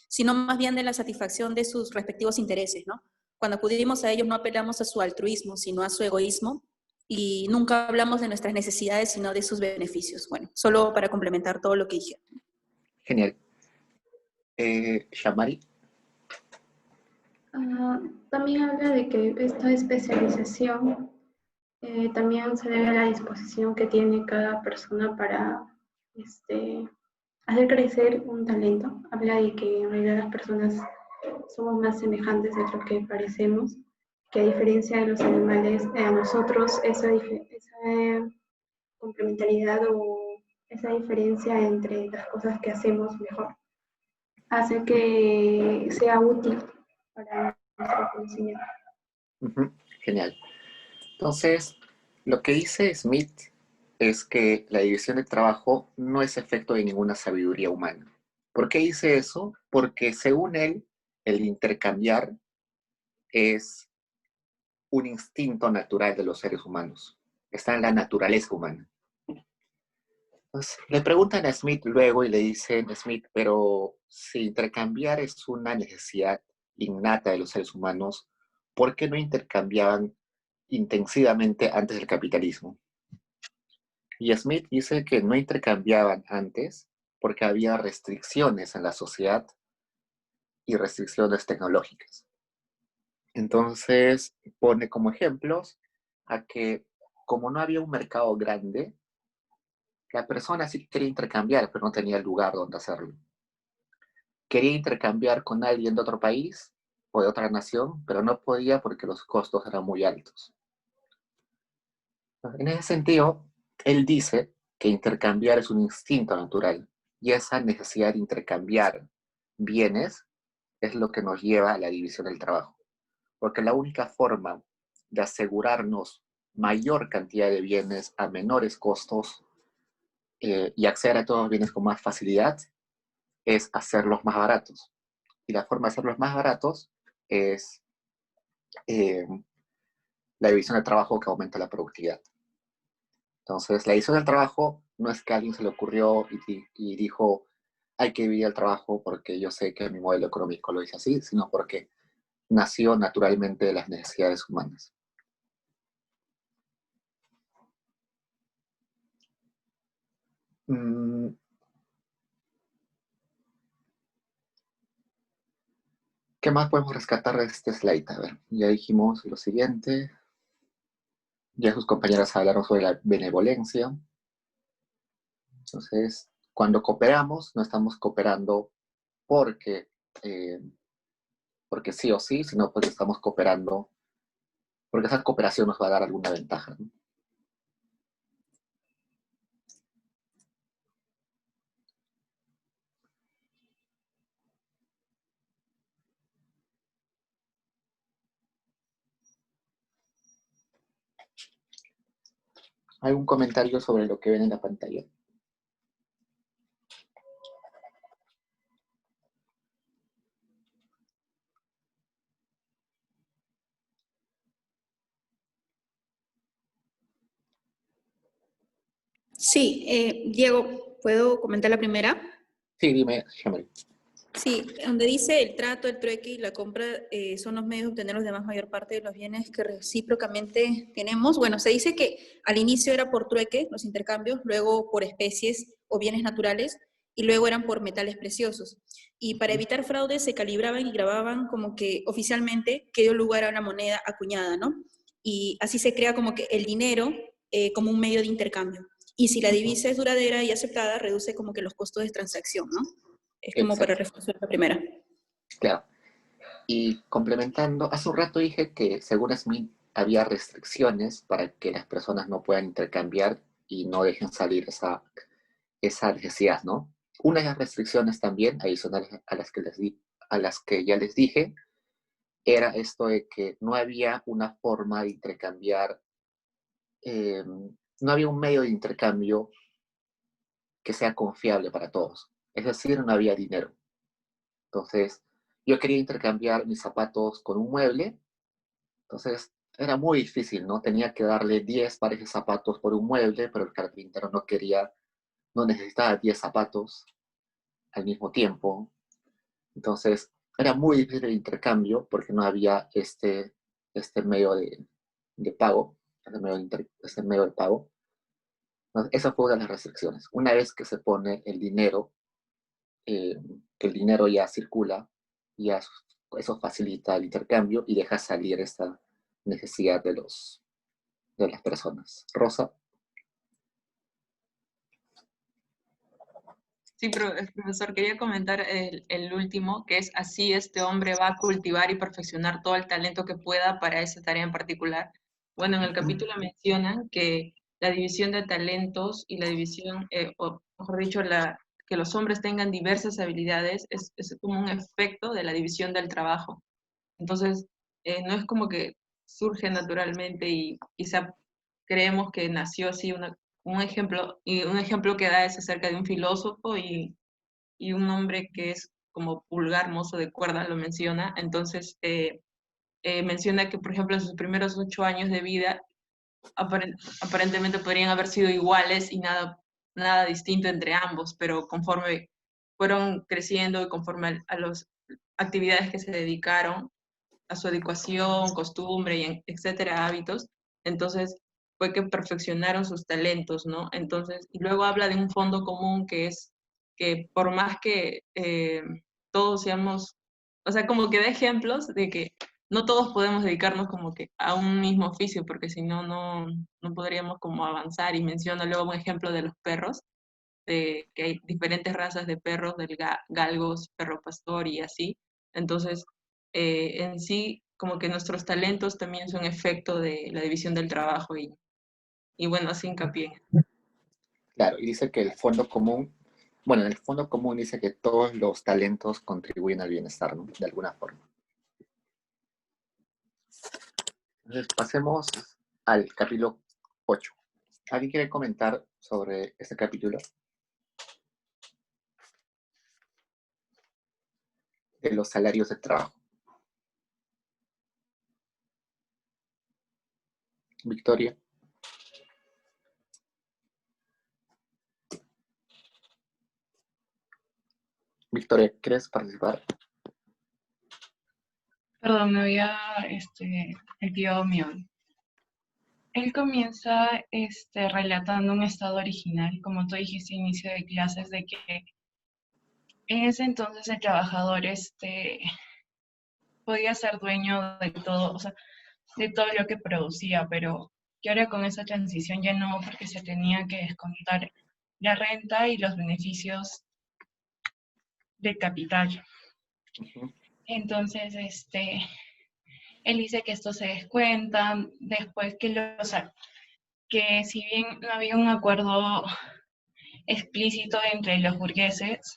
sino más bien de la satisfacción de sus respectivos intereses, ¿no? Cuando acudimos a ellos no apelamos a su altruismo, sino a su egoísmo, y nunca hablamos de nuestras necesidades, sino de sus beneficios. Bueno, solo para complementar todo lo que dije. Genial. Shamari. También habla de que esta especialización también se debe a la disposición que tiene cada persona para hacer crecer un talento. Habla de que en realidad las personas somos más semejantes de lo que parecemos, que a diferencia de los animales, a nosotros esa complementariedad o esa diferencia entre las cosas que hacemos mejor hace que sea útil para nuestro conocimiento. Genial. Entonces, lo que dice Smith es que la división de trabajo no es efecto de ninguna sabiduría humana. ¿Por qué dice eso? Porque según él, el intercambiar es un instinto natural de los seres humanos. Está en la naturaleza humana. Pues, le preguntan a Smith luego y le dicen, Smith, pero si intercambiar es una necesidad innata de los seres humanos, ¿por qué no intercambiaban intensivamente antes del capitalismo? Y Smith dice que no intercambiaban antes porque había restricciones en la sociedad y restricciones tecnológicas. Entonces pone como ejemplos a que como no había un mercado grande, la persona sí quería intercambiar, pero no tenía lugar donde hacerlo. Quería intercambiar con alguien de otro país o de otra nación, pero no podía porque los costos eran muy altos. En ese sentido, él dice que intercambiar es un instinto natural y esa necesidad de intercambiar bienes es lo que nos lleva a la división del trabajo. Porque la única forma de asegurarnos mayor cantidad de bienes a menores costos y acceder a todos los bienes con más facilidad es hacerlos más baratos. Y la forma de hacerlos más baratos es la división del trabajo que aumenta la productividad. Entonces, la división del trabajo no es que a alguien se le ocurrió y dijo, hay que dividir el trabajo porque yo sé que mi modelo económico lo dice así, sino porque nació naturalmente de las necesidades humanas. ¿Qué más podemos rescatar de este slide? A ver, ya dijimos lo siguiente. Ya sus compañeras hablaron sobre la benevolencia. Entonces, Cuando cooperamos, no estamos cooperando porque, porque sí o sí, sino porque estamos cooperando, porque esa cooperación nos va a dar alguna ventaja, ¿no? ¿Algún comentario sobre lo que ven en la pantalla? Sí, Diego, ¿puedo comentar la primera? Sí, dime, Shamel. Sí, donde dice el trato, el trueque y la compra son los medios de obtener los demás mayor parte de los bienes que recíprocamente tenemos. Bueno, se dice que al inicio era por trueque, los intercambios, luego por especies o bienes naturales, y luego eran por metales preciosos. Y para evitar fraudes se calibraban y grababan como que oficialmente que dio lugar a una moneda acuñada, ¿no? Y así se crea como que el dinero como un medio de intercambio. Y si la divisa es duradera y aceptada, reduce como que los costos de transacción, ¿no? Es como para reforzar la primera. Claro. Y complementando, hace un rato dije que según Smith había restricciones para que las personas no puedan intercambiar y no dejen salir esa necesidad, ¿no? Una de las restricciones también, adicionales a las que ya les dije, era esto de que no había una forma de intercambiar, no había un medio de intercambio que sea confiable para todos. Es decir, no había dinero. Entonces, yo quería intercambiar mis zapatos con un mueble, entonces era muy difícil, ¿no? Tenía que darle 10 pares de zapatos por un mueble, pero el carpintero no necesitaba 10 zapatos al mismo tiempo. Entonces, era muy difícil el intercambio porque no había este medio de pago, este medio de pago. Entonces, esa fue una de las restricciones. Una vez que se pone el dinero, que el dinero ya circula, ya eso facilita el intercambio y deja salir esta necesidad de las personas. Rosa. Sí, pero profesor, quería comentar el último, que es así este hombre va a cultivar y perfeccionar todo el talento que pueda para esa tarea en particular. Bueno, en el capítulo mencionan que la división de talentos y la división, o mejor dicho, que los hombres tengan diversas habilidades es como un efecto de la división del trabajo. Entonces, no es como que surge naturalmente y quizá creemos que nació así un ejemplo, y un ejemplo que da es acerca de un filósofo y un hombre que es como Pulgar, mozo de cuerda, lo menciona. Entonces, menciona que, por ejemplo, en sus primeros 8 años de vida, aparentemente podrían haber sido iguales y nada distinto entre ambos, pero conforme fueron creciendo y conforme a las actividades que se dedicaron, a su educación, costumbre, y etcétera, hábitos, entonces fue que perfeccionaron sus talentos, ¿no? Entonces, y luego habla de un fondo común que es que por más que todos seamos, o sea, como que da ejemplos de que no todos podemos dedicarnos como que a un mismo oficio, porque si no, no podríamos como avanzar. Y menciona luego un ejemplo de los perros, de que hay diferentes razas de perros, del galgos, perro pastor y así. Entonces, en sí, como que nuestros talentos también son efecto de la división del trabajo y bueno, así hincapié. Claro, y dice que el fondo común, bueno, en el fondo común dice que todos los talentos contribuyen al bienestar, ¿no? De alguna forma. Entonces, pasemos al capítulo 8. ¿Alguien quiere comentar sobre este capítulo? De los salarios de trabajo. Victoria. Victoria, ¿quieres participar? Perdón, me había activado mi audio. Él comienza relatando un estado original, como tú dijiste, inicio de clases, de que en ese entonces el trabajador podía ser dueño de todo, o sea, de todo lo que producía, pero que ahora con esa transición ya no, porque se tenía que descontar la renta y los beneficios de capital. Entonces, él dice que esto se descuenta, después que si bien no había un acuerdo explícito entre los burgueses,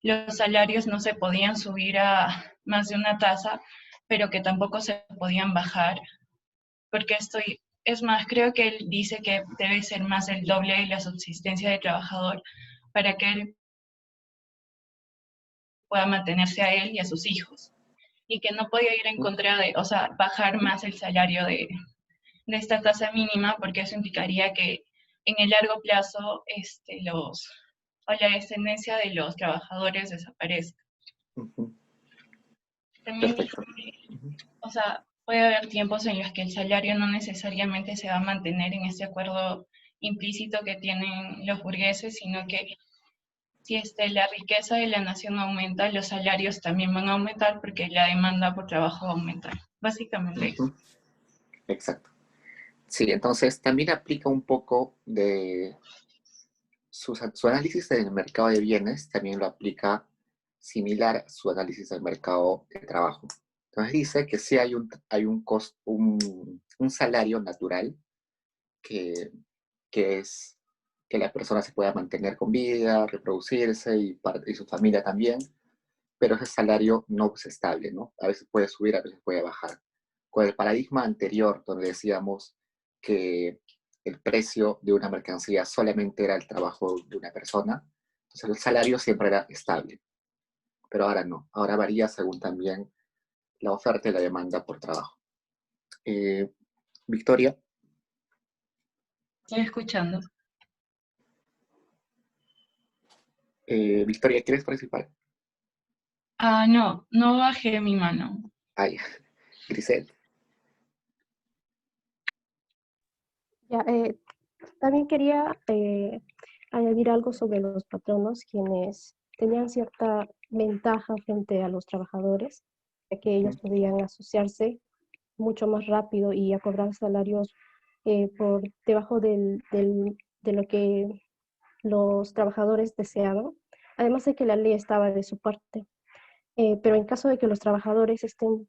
los salarios no se podían subir a más de una tasa, pero que tampoco se podían bajar, porque es más, creo que él dice que debe ser más el doble de la subsistencia del trabajador para que él pueda mantenerse a él y a sus hijos, y que no podía ir en contra de, o sea, bajar más el salario de esta tasa mínima, porque eso implicaría que en el largo plazo o la descendencia de los trabajadores desaparezca. También, o sea, puede haber tiempos en los que el salario no necesariamente se va a mantener en este acuerdo implícito que tienen los burgueses, sino que si la riqueza de la nación aumenta, los salarios también van a aumentar porque la demanda por trabajo va a aumentar. Básicamente eso. Exacto. Sí, entonces también aplica un poco de su análisis del mercado de bienes, también lo aplica similar a su análisis del mercado de trabajo. Entonces dice que sí hay un salario natural que es que la persona se pueda mantener con vida, reproducirse y su familia también, pero ese salario no es estable, ¿no? A veces puede subir, a veces puede bajar. Con el paradigma anterior, donde decíamos que el precio de una mercancía solamente era el trabajo de una persona, entonces el salario siempre era estable. Pero ahora no, ahora varía según también la oferta y la demanda por trabajo. Victoria. Estoy escuchando. Victoria, ¿quieres participar? No bajé mi mano. Ay, Grisel. Ya, también quería añadir algo sobre los patronos, quienes tenían cierta ventaja frente a los trabajadores, ya que ellos podían asociarse mucho más rápido y a cobrar salarios por debajo de lo que los trabajadores deseaban, además de que la ley estaba de su parte. Pero en caso de que los trabajadores estén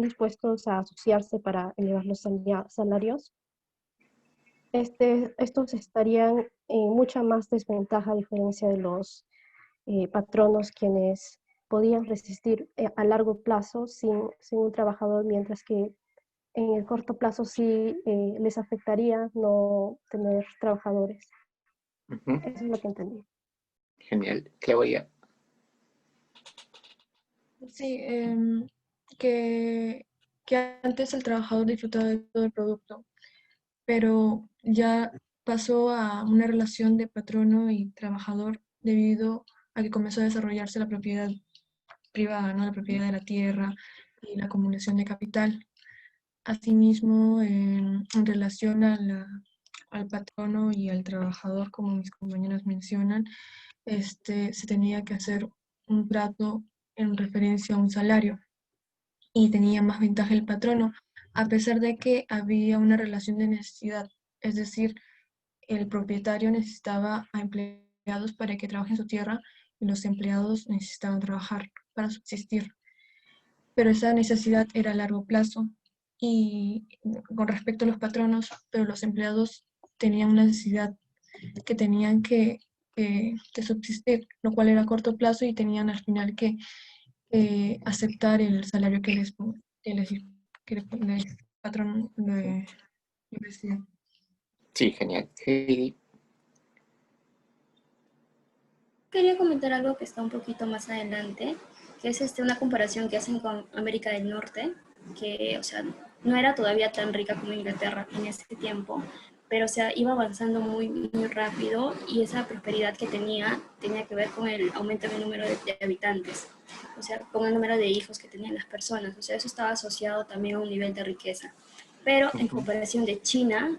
dispuestos a asociarse para elevar los salarios, estos estarían en mucha más desventaja a diferencia de los patronos, quienes podían resistir a largo plazo sin un trabajador, mientras que en el corto plazo sí les afectaría no tener trabajadores. Eso es lo que entendí. Genial. Claudia. Sí, que antes el trabajador disfrutaba de todo el producto, pero ya pasó a una relación de patrono y trabajador debido a que comenzó a desarrollarse la propiedad privada, ¿no? La propiedad de la tierra y la acumulación de capital. Asimismo, en relación al patrono y al trabajador, como mis compañeras mencionan, se tenía que hacer un trato en referencia a un salario y tenía más ventaja el patrono, a pesar de que había una relación de necesidad, es decir, el propietario necesitaba a empleados para que trabajen su tierra y los empleados necesitaban trabajar para subsistir. Pero esa necesidad era a largo plazo y con respecto a los patronos, pero los empleados tenían una necesidad que tenían que subsistir, lo cual era a corto plazo y tenían al final que aceptar el salario que el patrón le decía. Sí, genial. Heidi. Quería comentar algo que está un poquito más adelante, que es una comparación que hacen con América del Norte, que, o sea, no era todavía tan rica como Inglaterra en ese tiempo, pero, o sea, iba avanzando muy, muy rápido y esa prosperidad que tenía que ver con el aumento del número de habitantes, o sea, con el número de hijos que tenían las personas, o sea, eso estaba asociado también a un nivel de riqueza. Pero en comparación de China,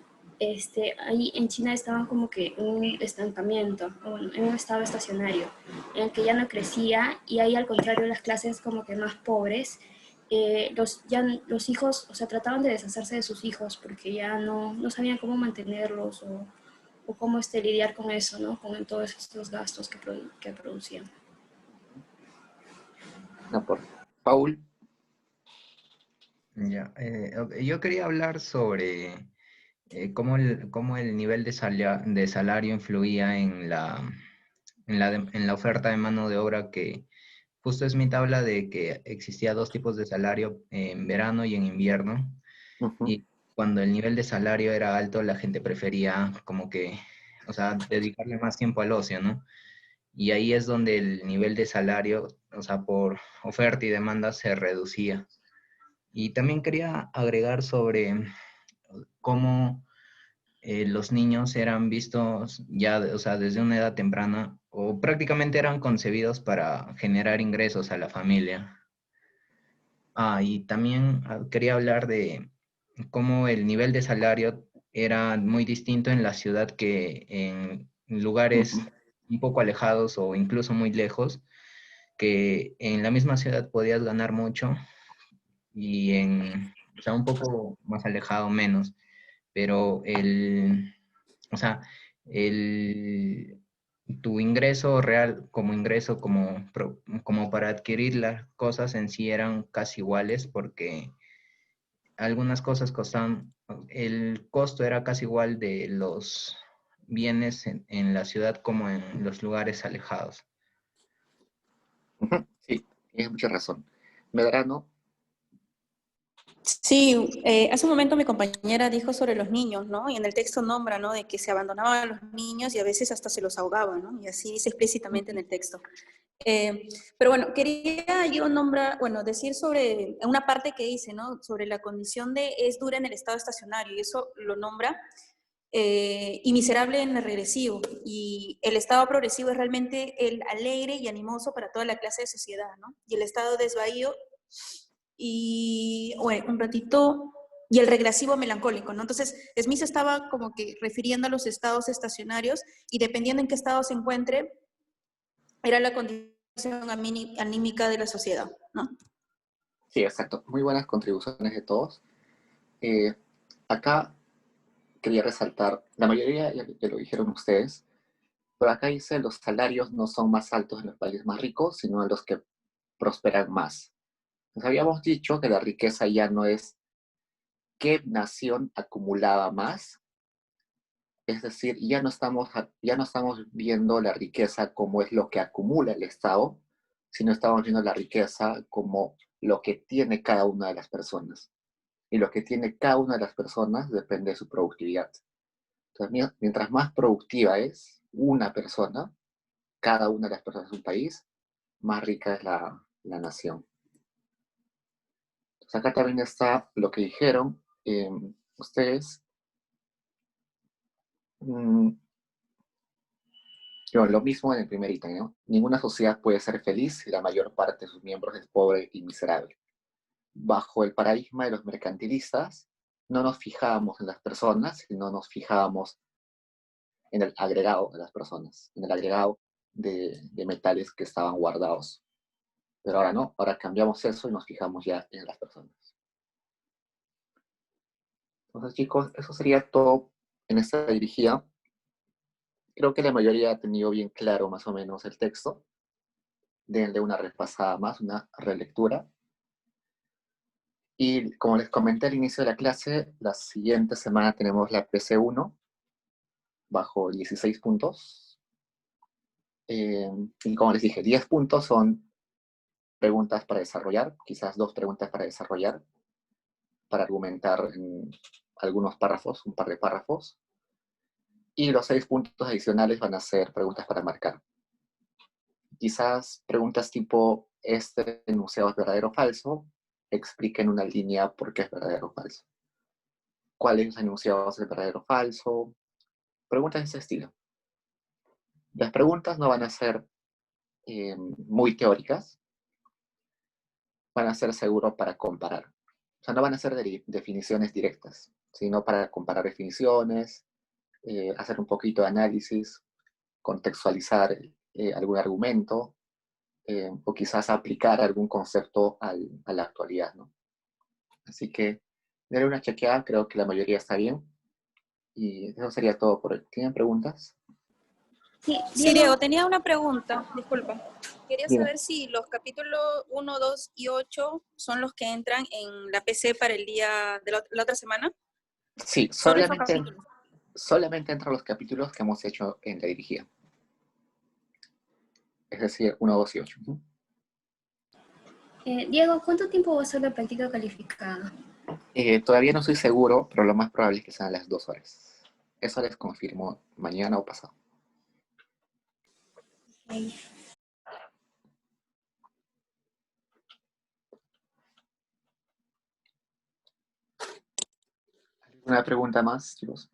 ahí en China estaban como que en un estancamiento, o bueno, en un estado estacionario, en el que ya no crecía, y ahí al contrario las clases como que más pobres, los hijos, o sea, trataban de deshacerse de sus hijos porque ya no sabían cómo mantenerlos o cómo lidiar con eso, ¿no? Con todos estos gastos que producían. No, por Paul. Ya, yo quería hablar sobre cómo el nivel de salario influía en en la oferta de mano de obra, que justo Smith habla de que existía dos tipos de salario, en verano y en invierno. Y cuando el nivel de salario era alto, la gente prefería como que, o sea, dedicarle más tiempo al ocio, ¿no? Y ahí es donde el nivel de salario, o sea, por oferta y demanda se reducía. Y también quería agregar sobre cómo los niños eran vistos ya, o sea, desde una edad temprana, o prácticamente eran concebidos para generar ingresos a la familia. Y también quería hablar de cómo el nivel de salario era muy distinto en la ciudad que en lugares un poco alejados o incluso muy lejos, que en la misma ciudad podías ganar mucho y o sea, un poco más alejado menos, pero o sea, el, tu ingreso real como ingreso, como para adquirir las cosas en sí eran casi iguales, porque algunas cosas costaban, el costo era casi igual de los bienes en la ciudad como en los lugares alejados. Sí, tienes mucha razón. Medrano. Sí, hace un momento mi compañera dijo sobre los niños, ¿no? Y en el texto nombra, ¿no? De que se abandonaban a los niños y a veces hasta se los ahogaban, ¿no? Y así dice explícitamente en el texto. Pero bueno, quería yo decir sobre una parte que dice, ¿no? Sobre la condición de es dura en el estado estacionario, y eso lo nombra, y miserable en el regresivo. Y el estado progresivo es realmente el alegre y animoso para toda la clase de sociedad, ¿no? Y el estado desvaío y, bueno, un ratito, y el regresivo melancólico, ¿no? Entonces, Smith estaba como que refiriendo a los estados estacionarios, y dependiendo en qué estado se encuentre, era la condición anímica de la sociedad, ¿no? Sí, exacto. Muy buenas contribuciones de todos. Acá quería resaltar, la mayoría ya lo dijeron ustedes, pero acá dice los salarios no son más altos en los países más ricos, sino en los que prosperan más. Nos habíamos dicho que la riqueza ya no es qué nación acumulaba más, es decir, ya no estamos viendo la riqueza como es lo que acumula el Estado, sino estamos viendo la riqueza como lo que tiene cada una de las personas. Y lo que tiene cada una de las personas depende de su productividad. Entonces, mientras más productiva es una persona, cada una de las personas de un país, más rica es la nación. Entonces, acá también está lo que dijeron ustedes. Lo mismo en el primer ítem, ¿no? Ninguna sociedad puede ser feliz si la mayor parte de sus miembros es pobre y miserable. Bajo el paradigma de los mercantilistas, no nos fijábamos en las personas, sino nos fijábamos en el agregado de las personas, en el agregado de metales que estaban guardados. Pero ahora no, ahora cambiamos eso y nos fijamos ya en las personas. Entonces, chicos, eso sería todo en esta dirigida. Creo que la mayoría ha tenido bien claro más o menos el texto. Denle una repasada más, una relectura. Y como les comenté al inicio de la clase, la siguiente semana tenemos la PC1 bajo 16 puntos. Y como les dije, 10 puntos son preguntas para desarrollar, quizás 2 preguntas para desarrollar, para argumentar en algunos párrafos, un par de párrafos. Y los 6 puntos adicionales van a ser preguntas para marcar. Quizás preguntas tipo, ¿este enunciado es verdadero o falso? Expliquen una línea por qué es verdadero o falso. ¿Cuál es el enunciado es verdadero o falso? Preguntas de ese estilo. Las preguntas no van a ser muy teóricas, van a ser seguro para comparar. O sea, no van a ser definiciones directas, sino para comparar definiciones, hacer un poquito de análisis, contextualizar algún argumento, o quizás aplicar algún concepto a la actualidad, ¿no? Así que, denle una chequeada, creo que la mayoría está bien. Y eso sería todo por hoy. ¿Tienen preguntas? Sí, Sí, Diego, tenía una pregunta, disculpa. Quería Dime. saber si los capítulos 1, 2 y 8 son los que entran en la PC para el día de la otra semana. Sí, Solo esos solamente, capítulos. solamente entran los capítulos que hemos hecho en la dirigida. Es decir, 1, 2 y 8. Diego, ¿cuánto tiempo va a ser la práctica calificada? Todavía no estoy seguro, pero lo más probable es que sean las 2 horas. Eso les confirmo mañana o pasado. Okay. ¿Una pregunta más, chicos?